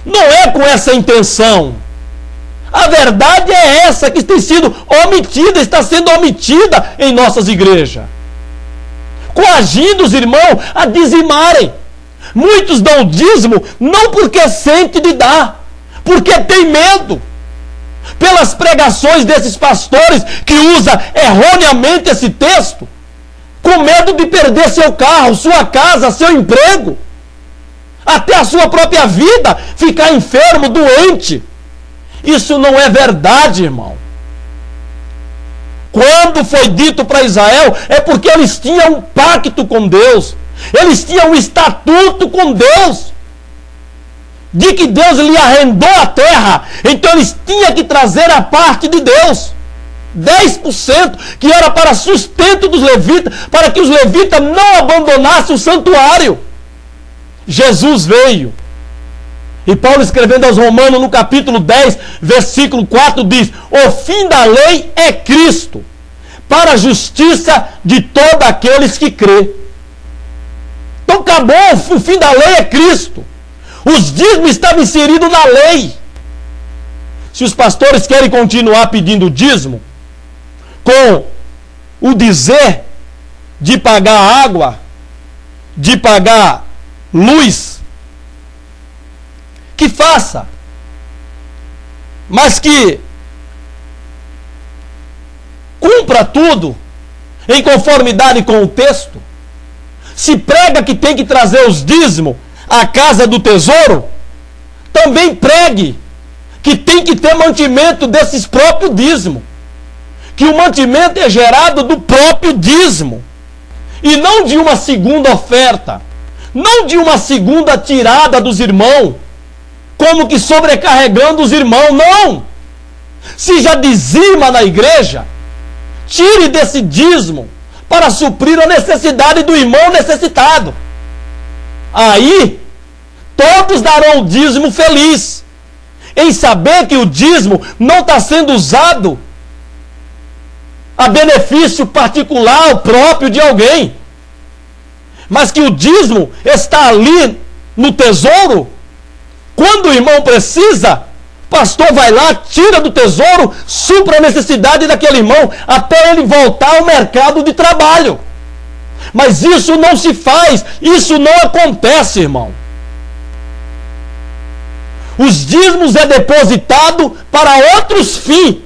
Não é com essa intenção. A verdade é essa que tem sido omitida, está sendo omitida em nossas igrejas. Coagindo os irmãos a dizimarem. Muitos dão dízimo não porque sente de dar, porque tem medo. Pelas pregações desses pastores que usam erroneamente esse texto, com medo de perder seu carro, sua casa, seu emprego, até a sua própria vida, ficar enfermo, doente. Isso não é verdade, irmão. Quando foi dito para Israel, é porque eles tinham um pacto com Deus. Eles tinham um estatuto com Deus. De que Deus lhe arrendou a terra. Então eles tinham que trazer a parte de Deus. 10%, que era para sustento dos levitas, para que os levitas não abandonassem o santuário. Jesus veio. E Paulo, escrevendo aos Romanos, no capítulo 10, versículo 4, diz: o fim da lei é Cristo, para a justiça de todos aqueles que crê. Então acabou, o fim da lei é Cristo. Os dízimos estavam inseridos na lei. Se os pastores querem continuar pedindo dízimo, com o dizer de pagar água, de pagar luz, que faça, mas que cumpra tudo em conformidade com o texto. Se prega que tem que trazer os dízimos à casa do tesouro, também pregue que tem que ter mantimento desses próprios dízimos. Que o mantimento é gerado do próprio dízimo. E não de uma segunda oferta. Não de uma segunda tirada dos irmãos. Como que sobrecarregando os irmãos. Não! Se já dizima na igreja, tire desse dízimo para suprir a necessidade do irmão necessitado. Aí, todos darão o dízimo feliz, em saber que o dízimo não está sendo usado a benefício particular, próprio de alguém, mas que o dízimo está ali no tesouro. Quando o irmão precisa, o pastor vai lá, tira do tesouro, supra a necessidade daquele irmão, até ele voltar ao mercado de trabalho. Mas isso não se faz, isso não acontece, irmão. Os dízimos é depositado para outros fins,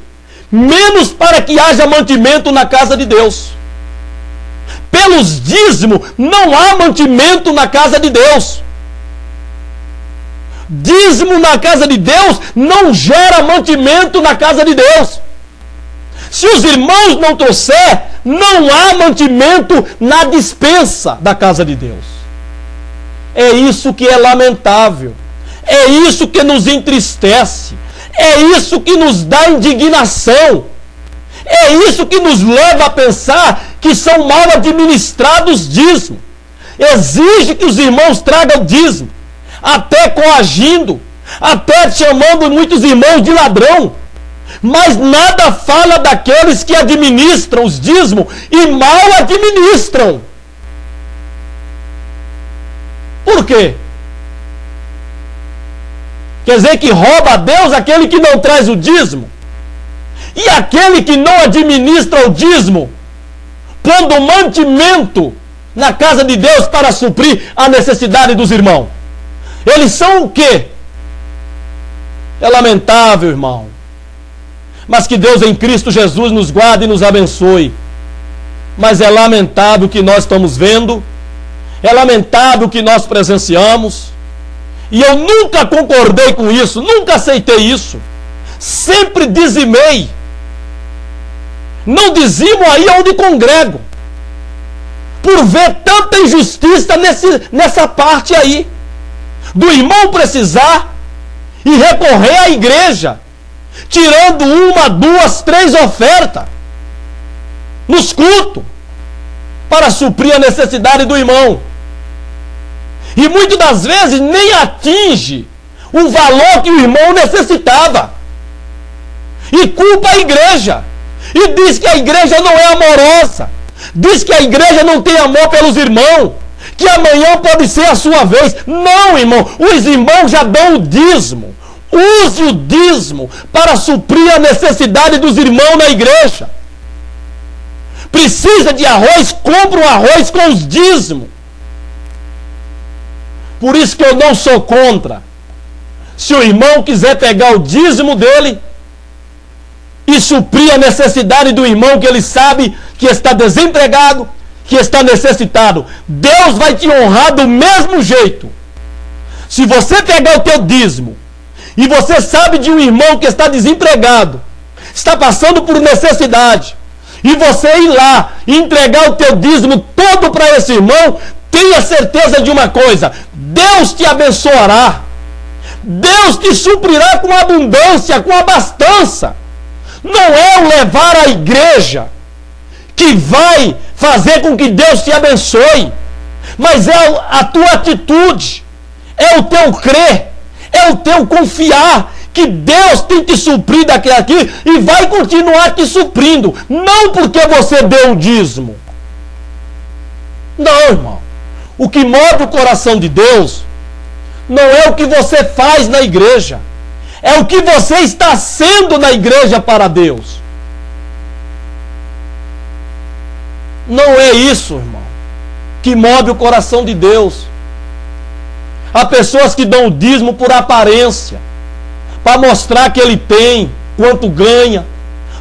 menos para que haja mantimento na casa de Deus. Pelos dízimos não há mantimento na casa de Deus. Dízimo na casa de Deus não gera mantimento na casa de Deus. Se os irmãos não trouxer, não há mantimento na despensa da casa de Deus. É isso que é lamentável. É isso que nos entristece. É isso que nos dá indignação. É isso que nos leva a pensar que são mal administrados dízimos. Exige que os irmãos tragam dízimo, até coagindo, até chamando muitos irmãos de ladrão. Mas nada fala daqueles que administram os dízimos e mal administram. Por quê? Quer dizer que rouba a Deus aquele que não traz o dízimo? E aquele que não administra o dízimo, pondo mantimento na casa de Deus para suprir a necessidade dos irmãos? Eles são o quê? É lamentável, irmão. Mas que Deus em Cristo Jesus nos guarde e nos abençoe. Mas é lamentável o que nós estamos vendo. É lamentável o que nós presenciamos. E eu nunca concordei com isso, nunca aceitei isso. Sempre dizimei. Não dizimo aí onde congrego. Por ver tanta injustiça nessa parte aí. Do irmão precisar e recorrer à igreja, tirando 1, 2, 3 ofertas nos cultos, para suprir a necessidade do irmão. E muitas das vezes nem atinge o valor que o irmão necessitava. E culpa a igreja. E diz que a igreja não é amorosa. Diz que a igreja não tem amor pelos irmãos. Que amanhã pode ser a sua vez. Não, irmão. Os irmãos já dão o dízimo. Use o dízimo para suprir a necessidade dos irmãos na igreja. Precisa de arroz, compra um arroz com os dízimos. Por isso que eu não sou contra. Se o irmão quiser pegar o dízimo dele e suprir a necessidade do irmão que ele sabe que está desempregado, que está necessitado, Deus vai te honrar do mesmo jeito. Se você pegar o teu dízimo e você sabe de um irmão que está desempregado, está passando por necessidade, e você ir lá e entregar o teu dízimo todo para esse irmão, tenha certeza de uma coisa: Deus te abençoará. Deus te suprirá com abundância, com abastança. Não é o levar à igreja que vai fazer com que Deus te abençoe, mas é a tua atitude, é o teu crer, é o teu confiar que Deus tem te suprir daqui a aqui e vai continuar te suprindo, não porque você deu o dízimo. Não, irmão. O que move o coração de Deus não é o que você faz na igreja, é o que você está sendo na igreja para Deus. Não é isso, irmão, que move o coração de Deus. Há pessoas que dão o dízimo por aparência, para mostrar que ele tem, quanto ganha,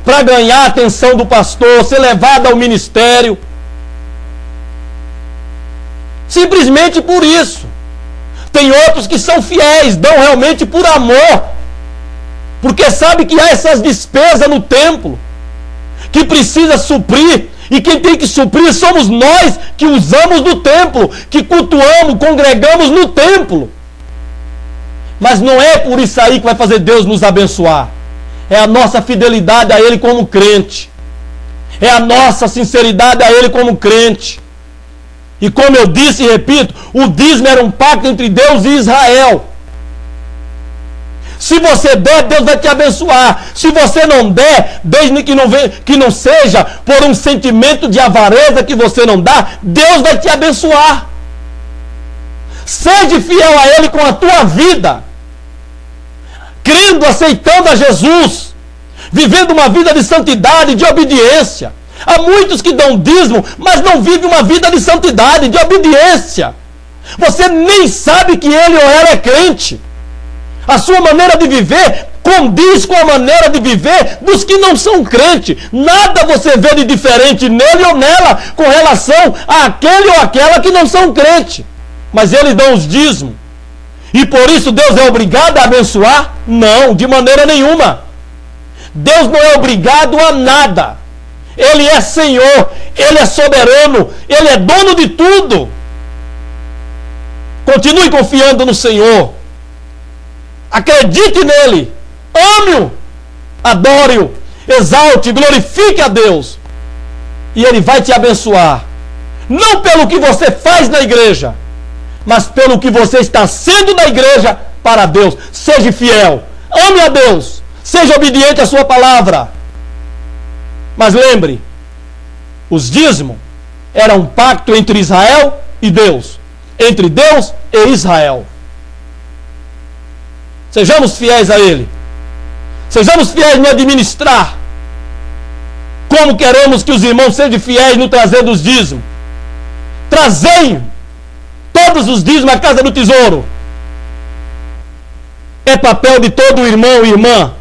para ganhar a atenção do pastor, ser levado ao ministério. Simplesmente por isso. Tem outros que são fiéis, dão realmente por amor, porque sabe que há essas despesas no templo, que precisa suprir, e quem tem que suprir somos nós que usamos no templo, que cultuamos, congregamos no templo. Mas não é por isso aí que vai fazer Deus nos abençoar. É a nossa fidelidade a Ele como crente. É a nossa sinceridade a Ele como crente. E como eu disse e repito, o dízimo era um pacto entre Deus e Israel. Se você der, Deus vai te abençoar. Se você não der, desde que não seja por um sentimento de avareza que você não dá, Deus vai te abençoar. Seja fiel a Ele com a tua vida, crendo, aceitando a Jesus, vivendo uma vida de santidade, de obediência. Há muitos que dão dízimo, mas não vivem uma vida de santidade, de obediência. Você nem sabe que ele ou ela é crente. A sua maneira de viver condiz com a maneira de viver dos que não são crentes. Nada você vê de diferente nele ou nela com relação àquele ou aquela que não são crentes. Mas eles dão os dízimos. E por isso Deus é obrigado a abençoar? Não, de maneira nenhuma. Deus não é obrigado a nada. Ele é Senhor, Ele é soberano, Ele é dono de tudo. Continue confiando no Senhor. Acredite nele. Ame-o, adore-o, exalte, glorifique a Deus. E Ele vai te abençoar. Não pelo que você faz na igreja, mas pelo que você está sendo na igreja para Deus. Seja fiel, ame a Deus, seja obediente à sua palavra. Mas lembre, os dízimos eram um pacto entre Israel e Deus, entre Deus e Israel. Sejamos fiéis a Ele. Sejamos fiéis no administrar. Como queremos que os irmãos sejam fiéis no trazer dos dízimos. Trazei todos os dízimos à casa do tesouro. É papel de todo irmão e irmã.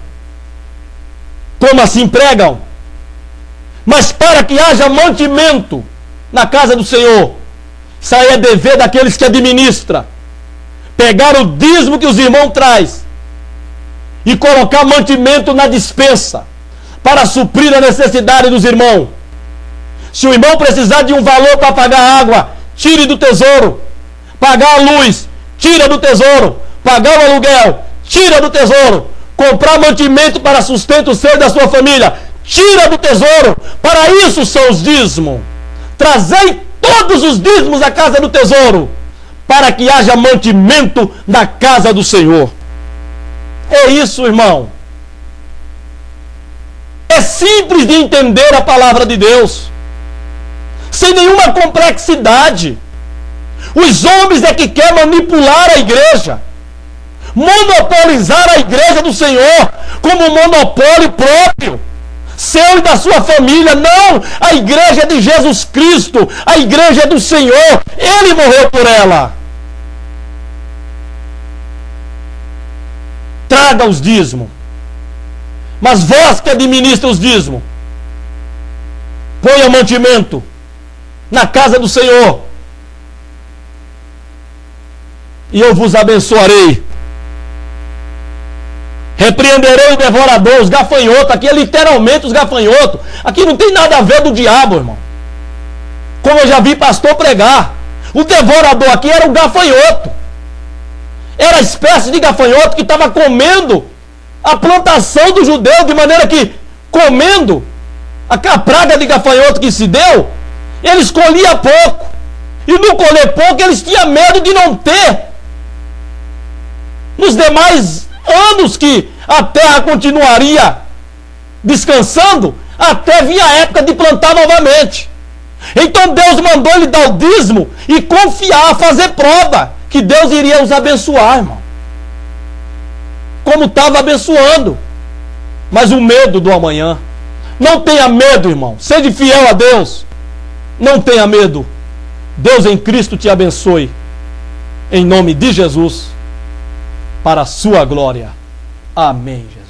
Como assim pregam? Mas para que haja mantimento na casa do Senhor, isso aí é dever daqueles que administram. Pegar o dízimo que os irmãos trazem e colocar mantimento na despensa para suprir a necessidade dos irmãos. Se o irmão precisar de um valor para pagar a água, tire do tesouro. Pagar a luz, tira do tesouro. Pagar o aluguel, tira do tesouro. Comprar mantimento para sustento seu e da sua família, tira do tesouro. Para isso são os dízimos. Trazei todos os dízimos à casa do tesouro, para que haja mantimento na casa do Senhor. É isso, irmão. É simples de entender a palavra de Deus, sem nenhuma complexidade. Os homens é que querem manipular a igreja, monopolizar a igreja do Senhor como um monopólio próprio, seu e da sua família. Não, a igreja é de Jesus Cristo, a igreja é do Senhor, Ele morreu por ela. Traga os dízimos, mas vós que administra os dízimos, ponha mantimento na casa do Senhor, e eu vos abençoarei. Repreenderei o devorador, os gafanhotos. Aqui é literalmente os gafanhotos. Aqui não tem nada a ver do diabo, irmão. Como eu já vi pastor pregar, o devorador aqui era um gafanhoto. Era a espécie de gafanhoto que estava comendo a plantação do judeu, de maneira que, comendo a praga de gafanhoto que se deu, eles colhiam pouco. E no colher pouco, eles tinham medo de não ter. Nos demais anos que a terra continuaria descansando, até vir a época de plantar novamente. Então Deus mandou ele dar o dízimo e confiar, fazer prova que Deus iria os abençoar, irmão, como estava abençoando. Mas o medo do amanhã. Não tenha medo, irmão. Seja fiel a Deus. Não tenha medo. Deus em Cristo te abençoe, em nome de Jesus, para a sua glória. Amém, Jesus.